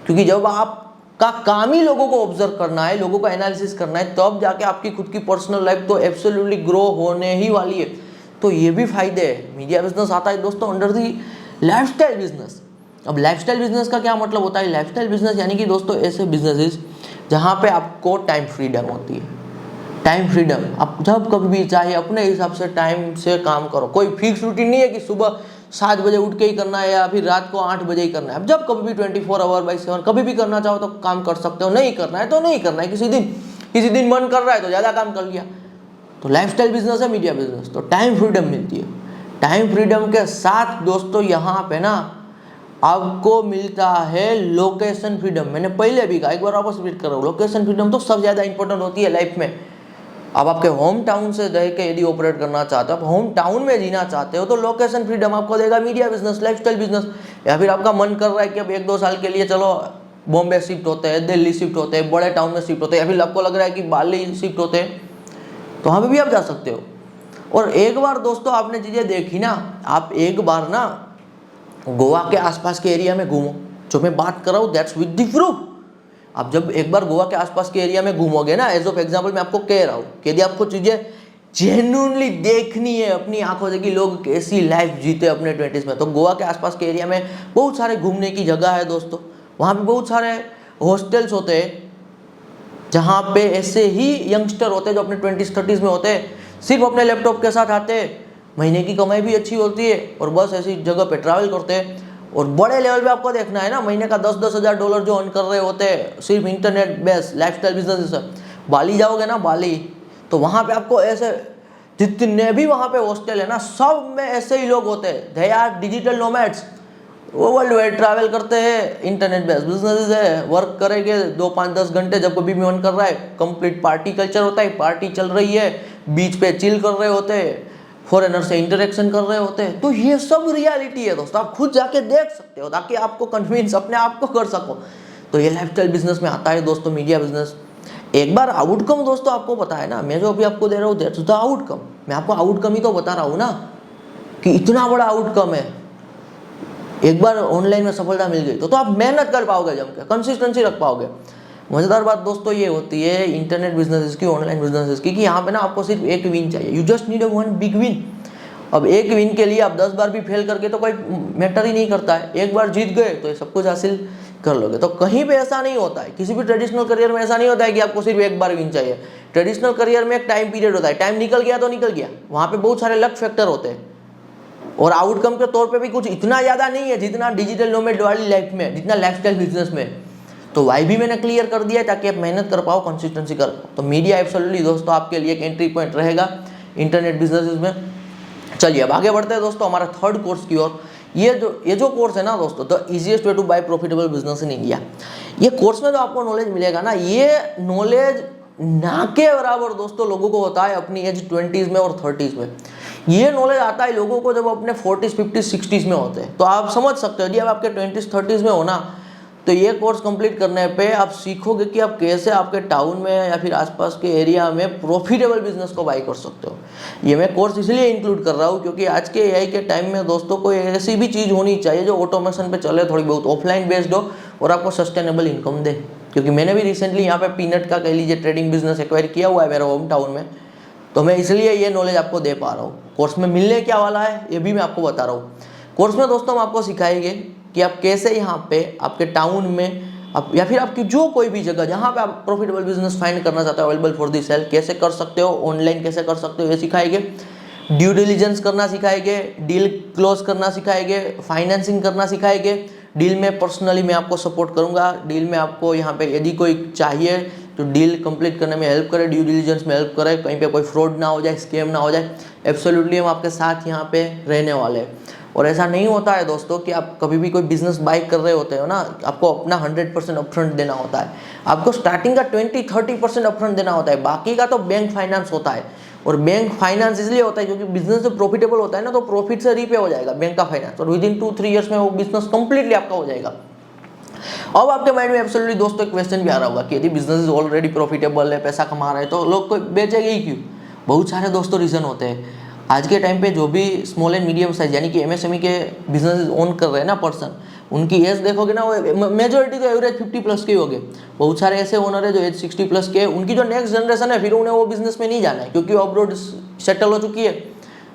क्योंकि जब आपका काम ही लोगों को ऑब्जर्व करना है, लोगों का एनालिसिस करना है, तब जाके आपकी खुद की पर्सनल लाइफ तो एब्सोल्युटली ग्रो होने ही वाली है। तो ये भी फायदे है। मीडिया बिजनेस आता है दोस्तों अंडर दी लाइफस्टाइल बिजनेस। अब लाइफस्टाइल बिजनेस का क्या मतलब होता है? लाइफस्टाइल बिजनेस यानी कि दोस्तों ऐसे बिजनेसेस जहाँ पे आपको टाइम फ्रीडम होती है, टाइम फ्रीडम, आप जब कभी भी चाहे अपने हिसाब से टाइम से काम करो। कोई फिक्स रूटीन नहीं है कि सुबह 7 बजे उठ के ही करना है या फिर रात को 8 बजे ही करना है। अब जब कभी भी 24 आवर बाई 7 कभी भी करना चाहो तो काम कर सकते हो, नहीं करना है तो नहीं करना है। किसी दिन मन कर रहा है तो ज़्यादा काम कर लिया। तो लाइफस्टाइल बिजनेस है मीडिया बिजनेस, तो टाइम फ्रीडम मिलती है। टाइम फ्रीडम के साथ दोस्तों यहाँ पे ना आपको मिलता है लोकेशन फ्रीडम। मैंने पहले भी कहा, एक बार वापस रिपीट कर रहा हूँ, लोकेशन फ्रीडम तो सबसे ज़्यादा इंपॉर्टेंट होती है लाइफ में। अब आपके होम टाउन से रह के यदि ऑपरेट करना चाहते हो, आप होम टाउन में जीना चाहते हो, तो लोकेशन फ्रीडम आपको देगा मीडिया बिजनेस, लाइफस्टाइल बिजनेस। या फिर आपका मन कर रहा है कि अब 1-2 साल के लिए चलो बॉम्बे शिफ्ट होते हैं, दिल्ली शिफ्ट होते हैं, बड़े टाउन में शिफ्ट होते हैं, या फिर आपको लग रहा है कि बाली शिफ्ट होते हैं, तो वहाँ पे भी आप जा सकते हो। और एक बार दोस्तों आपने चीज़ें देखी ना, आप एक बार ना गोवा के आसपास के एरिया में घूमो। जो मैं बात कर रहा हूँ दैट्स विद द प्रूफ। आप जब एक बार गोवा के आसपास के एरिया में घूमोगे ना, एज ऑफ एग्जाम्पल मैं आपको कह रहा हूँ कि यदि आपको चीज़ें जेन्युइनली देखनी है अपनी आंखों से कि लोग कैसी लाइफ जीते अपने 20s में, तो गोवा के आसपास के एरिया में बहुत सारे घूमने की जगह है दोस्तों। वहाँ पे बहुत सारे हॉस्टल्स होते हैं जहाँ पे ऐसे ही यंगस्टर होते हैं जो अपने 20s-30s में होते हैं, सिर्फ अपने लैपटॉप के साथ आते हैं, महीने की कमाई भी अच्छी होती है और बस ऐसी जगह पे ट्रैवल करते हैं। और बड़े लेवल पे आपको देखना है ना, महीने का 10-10 हज़ार डॉलर जो अर्न कर रहे होते हैं सिर्फ इंटरनेट बेस्ड लाइफस्टाइल बिजनेस से। बाली जाओगे ना, बाली, तो वहाँ पे आपको ऐसे जितने भी वहाँ पे हॉस्टल है ना, सब में ऐसे ही लोग होते हैं। दे आर डिजिटल नोमैड्स, वो वर्ल्ड वाइड ट्रैवल करते हैं, इंटरनेट बेस्ड बिजनेस है, वर्क करेंगे 2-5-10 घंटे जब कभी भी मन कर रहा है। कंप्लीट पार्टी कल्चर होता है, पार्टी चल रही है, बीच पे चिल कर रहे होते हैं, फॉरेनर से इंटरेक्शन कर रहे होते हैं। तो ये सब रियलिटी है दोस्तों, आप खुद जाके देख सकते हो ताकि आपको कन्विंस अपने आप को कर सको। तो ये लाइफस्टाइल बिजनेस में आता है दोस्तों मीडिया बिजनेस। एक बार आउटकम दोस्तों आपको पता है ना, मैं जो अभी आपको दे रहा हूँ दैट्स द आउटकम। मैं आपको आउटकम ही तो बता रहा हूँ ना कि इतना बड़ा आउटकम है। एक बार ऑनलाइन में सफलता मिल गई तो आप मेहनत कर पाओगे, जम के कंसिस्टेंसी रख पाओगे। मज़ेदार बात दोस्तों ये होती है इंटरनेट बिजनेस की, ऑनलाइन बिजनेस की, कि यहाँ पे ना आपको सिर्फ एक विन चाहिए। You just need one big win. अब एक विन के लिए आप 10 बार भी फेल करके तो कोई मैटर ही नहीं करता है। एक बार जीत गए तो ये सब कुछ हासिल कर लोगे। तो कहीं पे ऐसा नहीं होता है, किसी भी ट्रेडिशनल करियर में ऐसा नहीं होता है कि आपको सिर्फ एक बार विन चाहिए। ट्रेडिशनल करियर में एक टाइम पीरियड होता है, टाइम निकल गया तो निकल गया। वहाँ पे बहुत सारे लक फैक्टर होते हैं और आउटकम के तौर पे भी कुछ इतना ज़्यादा नहीं है जितना डिजिटल नोमैड वाली लाइफ में, जितना लाइफस्टाइल बिजनेस में। तो वाई भी मैंने क्लियर कर दिया है ताकि आप मेहनत कर पाओ, कंसिस्टेंसी कर पाओ। तो मीडिया एब्सोल्युटली दोस्तों आपके लिए एक एंट्री पॉइंट रहेगा इंटरनेट बिजनेस में। चलिए अब आगे बढ़ते हैं दोस्तों हमारा थर्ड कोर्स की ओर। ये जो कोर्स है ना दोस्तों, the easiest way to buy profitable business in India. ये कोर्स में जो आपको नॉलेज मिलेगा ना, ये नॉलेज ना के बराबर दोस्तों लोगों को होता है अपनी एज 20s में और 30s में। ये नॉलेज आता है लोगों को जब अपने 40s, 50s, 60s में होते हैं। तो आप समझ सकते हो, जब आपके 20s, 30s में हो ना, तो ये कोर्स कंप्लीट करने पे आप सीखोगे कि आप कैसे आपके टाउन में या फिर आसपास के एरिया में प्रॉफिटेबल बिजनेस को बाई कर सकते हो। ये मैं कोर्स इसलिए इंक्लूड कर रहा हूँ क्योंकि आज के एआई के टाइम में दोस्तों कोई ऐसी भी चीज़ होनी चाहिए जो ऑटोमेशन पे चले, थोड़ी बहुत ऑफलाइन बेस्ड हो और आपको सस्टेनेबल इनकम दे। क्योंकि मैंने भी रिसेंटली यहाँ पे पीनट का कह लीजिए ट्रेडिंग बिजनेस एक्वायर किया हुआ है मेरे होम टाउन में, तो मैं इसलिए ये नॉलेज आपको दे पा रहा हूँ। कोर्स में मिलने क्या वाला है ये भी मैं आपको बता रहा हूँ। कोर्स में दोस्तों हम आपको सिखाएंगे कि आप कैसे यहाँ पे आपके टाउन में आप या फिर आपकी जो कोई भी जगह जहाँ पे आप प्रॉफिटेबल बिजनेस फाइंड करना चाहते हो अवेलेबल फॉर दी सेल, कैसे कर सकते हो, ऑनलाइन कैसे कर सकते हो ये सिखाएंगे। ड्यू डिलिजेंस करना सिखाएंगे, डील क्लोज करना सिखाएंगे, फाइनेंसिंग करना सिखाएंगे। डील में पर्सनली मैं आपको सपोर्ट करूंगा। डील में आपको यहाँ पे यदि कोई चाहिए तो डील कंप्लीट करने में हेल्प करे, ड्यू डिलिजेंस में हेल्प करे, कहीं पे कोई फ्रॉड ना हो जाए, स्कैम ना हो जाए, एब्सोल्युटली हम आपके साथ यहाँ पे रहने वाले हैं। और ऐसा नहीं होता है दोस्तों कि आप कभी भी कोई बिजनेस बाय कर रहे होते हो ना, आपको अपना 100% अपफ्रंट देना होता है। आपको स्टार्टिंग का 20-30% अपफ्रंट देना होता है, बाकी का तो बैंक फाइनेंस होता है। और बैंक फाइनेंस इसलिए होता है क्योंकि बिजनेस जब प्रॉफिटेबल होता है ना, तो प्रॉफिट से रीपे हो जाएगा बैंक का फाइनेंस, और विदिन 2-3 ईयर्स में वो बिजनेस कंप्लीटली आपका हो जाएगा। अब आपके माइंड में एब्सोल्युटली दोस्तों एक क्वेश्चन भी आ रहा होगा कि यदि बिजनेस इज ऑलरेडी प्रॉफिटेबल है, पैसा कमा रहे हैं, तो लोग कोई बेचेंगे ही क्यों? बहुत सारे दोस्तों रीजन होते हैं। आज के टाइम पे जो भी स्मॉल एंड मीडियम साइज यानी कि एमएसएमई के बिजनेस ओन कर रहे हैं ना पर्सन, उनकी एज देखोगे ना, वो मेजोरिटी तो एवरेज 50+ के ही होंगे। बहुत सारे ऐसे ओनर है जो एज 60+ के, उनकी जो नेक्स्ट जनरेशन है फिर उन्हें वो बिजनेस में नहीं जाना है क्योंकि वो अब्रॉड सेटल हो चुकी है,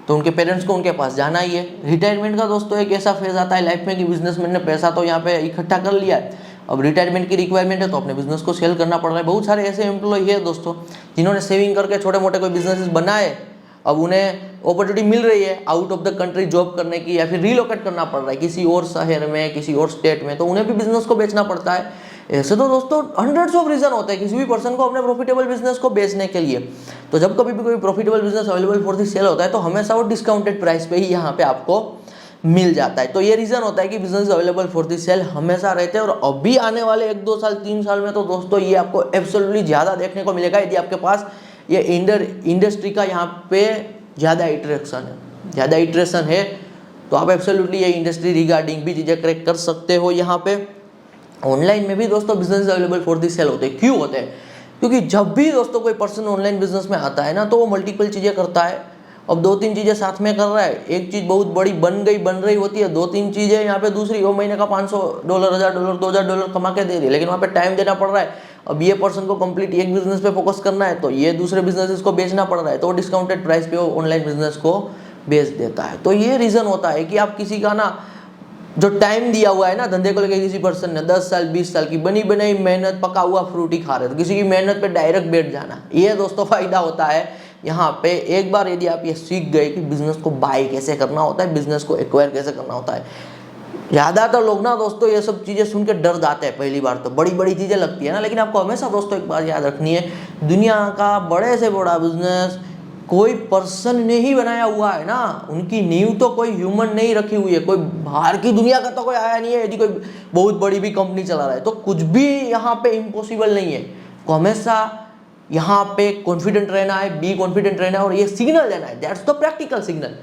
तो उनके पेरेंट्स को उनके पास जाना ही है। रिटायरमेंट का दोस्तों एक ऐसा फेज आता है लाइफ में कि बिजनेसमैन ने पैसा तो यहाँ पे इकट्ठा कर लिया है, अब रिटायरमेंट की रिक्वायरमेंट है तो अपने बिजनेस को सेल करना पड़ रहा है। बहुत सारे ऐसे एम्प्लॉय है दोस्तों जिन्होंने सेविंग करके छोटे मोटे कोई बिजनेसेस बनाए, अब उन्हें अपॉर्चुनिटी मिल रही है out of the country job करने की, या फिर रीलोकेट करना पड़ रहा है किसी और शहर में, किसी और स्टेट में, तो उन्हें भी बिजनेस को बेचना पड़ता है। ऐसे तो दोस्तों हंड्रेड्स ऑफ रीजन होते हैं किसी भी पर्सन को अपने प्रॉफिटेबल बिजनेस को बेचने के लिए। तो जब कभी भी कोई profitable business available for the sale होता है तो हमेशा वो डिस्काउंटेड प्राइस पे ही यहाँ पे आपको मिल जाता है। तो ये रीजन होता है कि business available for the sale हमेशा रहते हैं। और अभी आने वाले 1-2 साल 3 साल में तो दोस्तों ये आपको एब्सोल्युटली ज़्यादा देखने को मिलेगा यदि आपके पास ये इंडस्ट्री का यहाँ पे ज़्यादा इटरेशन है तो आप एब्सोल्युटली ये इंडस्ट्री रिगार्डिंग भी चीज़ें क्रैक कर सकते हो। यहाँ पे ऑनलाइन में भी दोस्तों business available for the sale होते हैं। क्यों होते हैं? क्योंकि जब भी दोस्तों कोई पर्सन ऑनलाइन बिजनेस में आता है ना तो वो मल्टीपल चीज़ें करता है। अब 2-3 चीज़ें साथ में कर रहा है, एक चीज़ बहुत बड़ी बन रही होती है, 2-3 चीज़ें यहाँ पे दूसरी वो महीने का $500, $1000, $2000 कमा के दे रही है, लेकिन वहाँ पे टाइम देना पड़ रहा है। अब ये पर्सन को कंप्लीट एक बिजनेस पे फोकस करना है तो ये दूसरे बिजनेसेस को बेचना पड़ रहा है, तो वो डिस्काउंटेड प्राइस पे वो ऑनलाइन बिजनेस को बेच देता है। तो ये रीज़न होता है कि आप किसी का ना जो टाइम दिया हुआ है ना धंधे को लेकर, किसी पर्सन ने 10 साल 20 साल की बनी बनाई मेहनत, पका हुआ फ्रूट ही खा रहे, तो किसी की मेहनत पे डायरेक्ट बैठ जाना, ये दोस्तों फायदा होता है यहाँ पे। एक बार यदि आप ये सीख गए कि बिजनेस को बाय कैसे करना होता है, बिजनेस को एक्वायर कैसे करना होता है। ज़्यादातर लोग ना दोस्तों ये सब चीज़ें सुन के डर जाते हैं, पहली बार तो बड़ी बड़ी चीज़ें लगती है ना, लेकिन आपको हमेशा दोस्तों एक बात याद रखनी है, दुनिया का बड़े से बड़ा बिजनेस कोई पर्सन ने ही बनाया हुआ है ना, उनकी नींव तो कोई ह्यूमन नहीं रखी हुई है, कोई बाहर की दुनिया का तो कोई आया नहीं है। यदि कोई बहुत बड़ी भी कंपनी चला रहा है तो कुछ भी यहाँ पे इम्पॉसिबल नहीं है। तो हमेशा यहाँ पे कॉन्फिडेंट रहना है, बी कॉन्फिडेंट रहना है और ये सिग्नल देना है, दैट्स द प्रैक्टिकल सिग्नल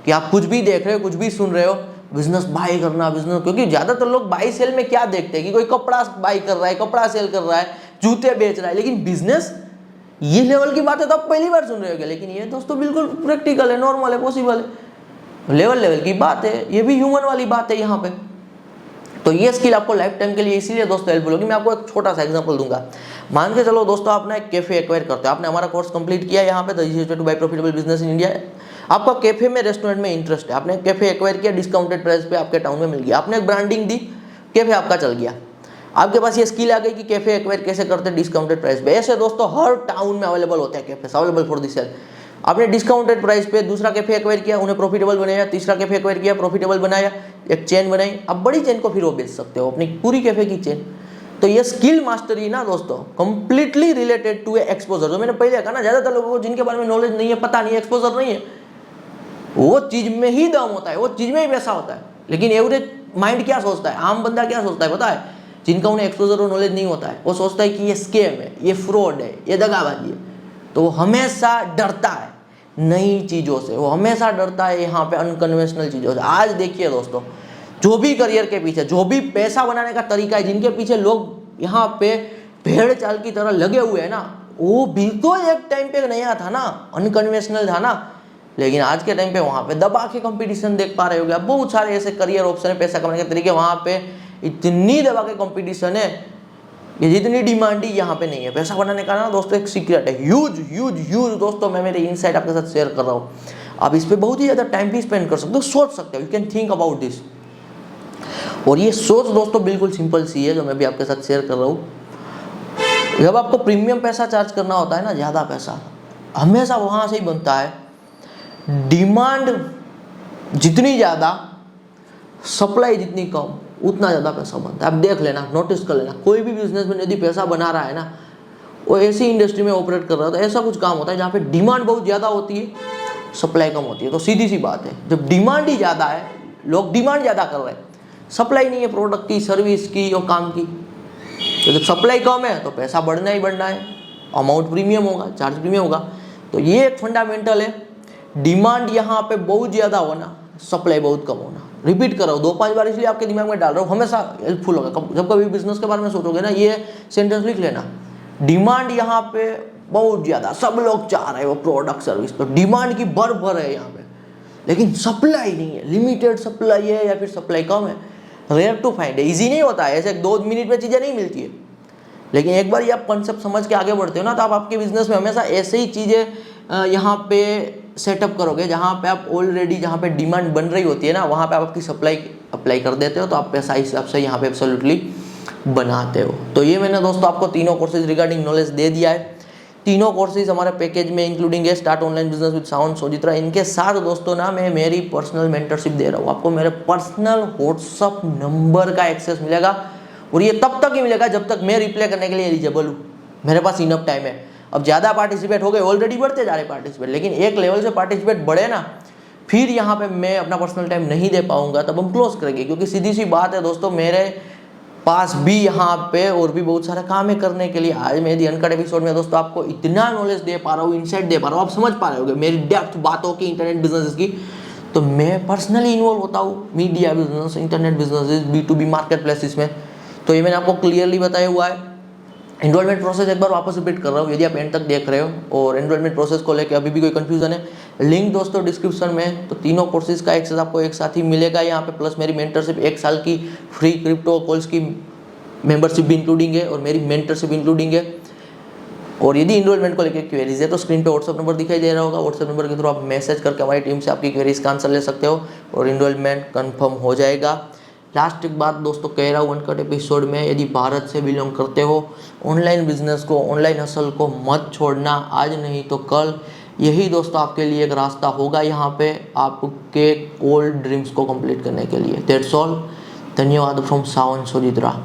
कि आप कुछ भी देख रहे हो, कुछ भी सुन रहे हो, बिजनेस बाय करना बिजनेस। क्योंकि ज़्यादातर लोग बाय सेल में क्या देखते हैं कि कोई कपड़ा बाय कर रहा है, कपड़ा सेल कर रहा है, जूते बेच रहा है, लेकिन बिजनेस ये लेवल की बात है तो आप पहली बार सुन रहे होगे। लेकिन ये दोस्तों बिल्कुल प्रैक्टिकल है, नॉर्मल है, पॉसिबल है, लेवल की बात है, ये भी ह्यूमन वाली बात है यहाँ पे। तो ये स्किल आपको लाइफ टाइम के लिए इसीलिए दोस्तों हेल्पफुल होगी। मैं आपको एक छोटा सा एग्जांपल दूंगा। मान के चलो दोस्तों आपने एक कैफे एक्वायर करते हो, आपने हमारा कोर्स कंप्लीट किया यहाँ पे to buy profitable business in India. आपका कैफे में, रेस्टोरेंट में इंटरेस्ट है, आपने कैफे एक्वायर किया, डिस्काउंटेड प्राइस पे आपके टाउन में मिल गया, आपने एक ब्रांडिंग दी, कैफे आपका चल गया, आपके पास ये स्किल आ गई कि कैफे एक्वायर कैसे करते हैं डिस्काउंटेड प्राइस पे। ऐसे दोस्तों हर टाउन में अवेलेबल होते हैं cafe available for the sale. आपने डिस्काउंटेड प्राइस पे दूसरा कैफे एक्वायर किया, उन्हें प्रॉफिटेबल बनाया, तीसरा कैफे एक्वायर किया, प्रॉफिटेबल बनाया, एक चेन बनाई, अब बड़ी चेन को फिर वो बेच सकते हो, अपनी पूरी कैफे की चेन। तो ये स्किल मास्टरी ना दोस्तों कंप्लीटली रिलेटेड टू एक्सपोजर। जो मैंने पहले कहा ना, ज्यादातर लोगों को जिनके बारे में नॉलेज नहीं है, पता नहीं है, एक्सपोजर नहीं है, वो चीज में ही दम होता है, वो चीज में ही पैसा होता है। लेकिन एवरेज माइंड क्या सोचता है, आम बंदा क्या सोचता है पता है, जिनका उन्हें एक्सपोजर और नॉलेज नहीं होता है, वो सोचता है कि ये स्कैम है, ये फ्रॉड है, ये दगाबाजी है। तो वो हमेशा डरता है नई चीज़ों से, वो हमेशा डरता है यहाँ पे अनकन्वेंशनल चीज़ों से। आज देखिए दोस्तों, जो भी करियर के पीछे, जो भी पैसा बनाने का तरीका है, जिनके पीछे लोग यहाँ पे भेड़ चाल की तरह लगे हुए हैं ना, वो भी तो एक टाइम पे नया था ना, अनकन्वेंशनल था ना। लेकिन आज के टाइम पे वहाँ पे दबा के कंपटीशन देख पा रहे होगे आप, बहुत सारे ऐसे करियर ऑप्शन है, पैसा कमाने के तरीके, वहाँ पे इतनी दबा के कंपटीशन है कि जितनी डिमांड ही यहाँ पे नहीं है। पैसा बनाने का ना दोस्तों एक सीक्रेट है, ह्यूज दोस्तों। मैं मेरे इनसाइट आपके साथ शेयर कर रहा हूँ, आप इस पे बहुत ही ज़्यादा टाइम भी स्पेंड कर सकते हो, सोच सकते हो, you can think about this. और ये सोच दोस्तों बिल्कुल सिंपल सी है जो मैं भी आपके साथ शेयर कर रहा हूँ। जब आपको प्रीमियम पैसा चार्ज करना होता है ना, ज़्यादा पैसा, हमेशा वहाँ से ही बनता है, डिमांड जितनी ज़्यादा, सप्लाई जितनी कम, उतना ज़्यादा पैसा बनता है। आप देख लेना, नोटिस कर लेना, कोई भी बिजनेसमैन यदि पैसा बना रहा है ना, वो ऐसी इंडस्ट्री में ऑपरेट कर रहा है, तो ऐसा कुछ काम होता है जहाँ पे डिमांड बहुत ज़्यादा होती है, सप्लाई कम होती है। तो सीधी सी बात है, जब डिमांड ही ज़्यादा है, लोग डिमांड ज़्यादा कर रहे हैं, सप्लाई नहीं है प्रोडक्ट की, सर्विस की और काम की, तो जब सप्लाई कम है तो पैसा बढ़ना ही बढ़ना है, अमाउंट प्रीमियम होगा, चार्ज प्रीमियम होगा। तो ये एक फंडामेंटल है, डिमांड यहाँ पे बहुत ज़्यादा होना, सप्लाई बहुत कम होना। रिपीट कर रहा हूँ 2-5 बार, इसलिए आपके दिमाग में डाल रहा हूँ, हमेशा हेल्पफुल होगा। जब कभी बिजनेस के बारे में सोचोगे ना, ये सेंटेंस लिख लेना, डिमांड यहाँ पे बहुत ज़्यादा, सब लोग चाह रहे हैं वो प्रोडक्ट सर्विस, तो डिमांड की भर है यहाँ पे, लेकिन सप्लाई नहीं है, लिमिटेड सप्लाई है या फिर सप्लाई कम है, रेयर टू फाइंड है, ईजी नहीं होता है, ऐसे 2 मिनट में चीज़ें नहीं मिलती है। लेकिन एक बार ये आप कंसेप्ट समझ के आगे बढ़ते हो ना, तो आप आपके बिजनेस में हमेशा ऐसे ही चीज़ें यहाँ पे सेटअप करोगे जहाँ पे आप ऑलरेडी, जहाँ पे डिमांड बन रही होती है ना, वहाँ पे आप आपकी सप्लाई अप्लाई कर देते हो, तो आप पैसा इस हिसाब से यहाँ पे एब्सोल्युटली बनाते हो। तो ये मैंने दोस्तों आपको तीनों कोर्सेज रिगार्डिंग नॉलेज दे दिया है। तीनों कोर्सेज हमारे पैकेज में इंक्लूडिंग है स्टार्ट ऑनलाइन बिजनेस विद सावन सोजित्रा। इनके साथ दोस्तों ना मैं मेरी पर्सनल मेंटरशिप दे रहा हूँ, आपको मेरे पर्सनल व्हाट्सअप नंबर का एक्सेस मिलेगा और ये तब तक ही मिलेगा जब तक मैं रिप्लाई करने के लिए एलिजिबल हूँ, मेरे पास इनफ टाइम है। अब ज़्यादा पार्टिसिपेट हो गए, ऑलरेडी बढ़ते जा रहे पार्टिसिपेट, लेकिन एक लेवल से पार्टिसिपेट बढ़े ना, फिर यहाँ पे मैं अपना पर्सनल टाइम नहीं दे पाऊंगा, तब हम क्लोज करेंगे। क्योंकि सीधी सी बात है दोस्तों, मेरे पास भी यहाँ पे और भी बहुत सारे काम है करने के लिए। आज मैं दी अनकट एपिसोड में दोस्तों आपको इतना नॉलेज दे पा रहा हूँ, इनसाइट दे पा रहा हूँ, आप समझ पा रहे होगे मेरी डेप्थ बातों की, इंटरनेट बिजनेस की। तो मैं पर्सनली इन्वॉल्व होता हूँ media business, internet business, B2B market places में। तो ये मैंने आपको क्लियरली बताया हुआ है। एनरोलमेंट प्रोसेस एक बार वापस रिपीट कर रहा हूँ यदि आप एंड तक देख रहे हो और एनरोलमेंट प्रोसेस को लेकर अभी भी कोई कंफ्यूजन है, लिंक दोस्तों डिस्क्रिप्शन में। तो तीनों कोर्सेज का एक्सेस आपको एक साथ ही मिलेगा यहाँ पे, प्लस मेरी मेंटरशिप 1 साल की फ्री क्रिप्टो कॉल्स की मेंबरशिप भी इंक्लूडिंग है और मेरी मेंटरशिप इंक्लूडिंग है। और यदि इनरोलमेंट को लेकर क्वेरीज है तो स्क्रीन पे व्हाट्सअप नंबर दिखाई दे रहा होगा, व्हाट्सअप नंबर के थ्रू आप मैसेज करके हमारी टीम से आपकी क्वेरीज का आंसर ले सकते हो और इनरोलमेंट कंफर्म हो जाएगा। लास्ट एक बात दोस्तों कह रहा हूँ अनकट एपिसोड में, यदि भारत से बिलोंग करते हो, ऑनलाइन बिजनेस को, ऑनलाइन हसल को मत छोड़ना, आज नहीं तो कल। यही दोस्तों आपके लिए एक रास्ता होगा यहाँ पे आपके ओल्ड ड्रीम्स को कंप्लीट करने के लिए। That's all. धन्यवाद फ्रॉम सावन सोजित्रा।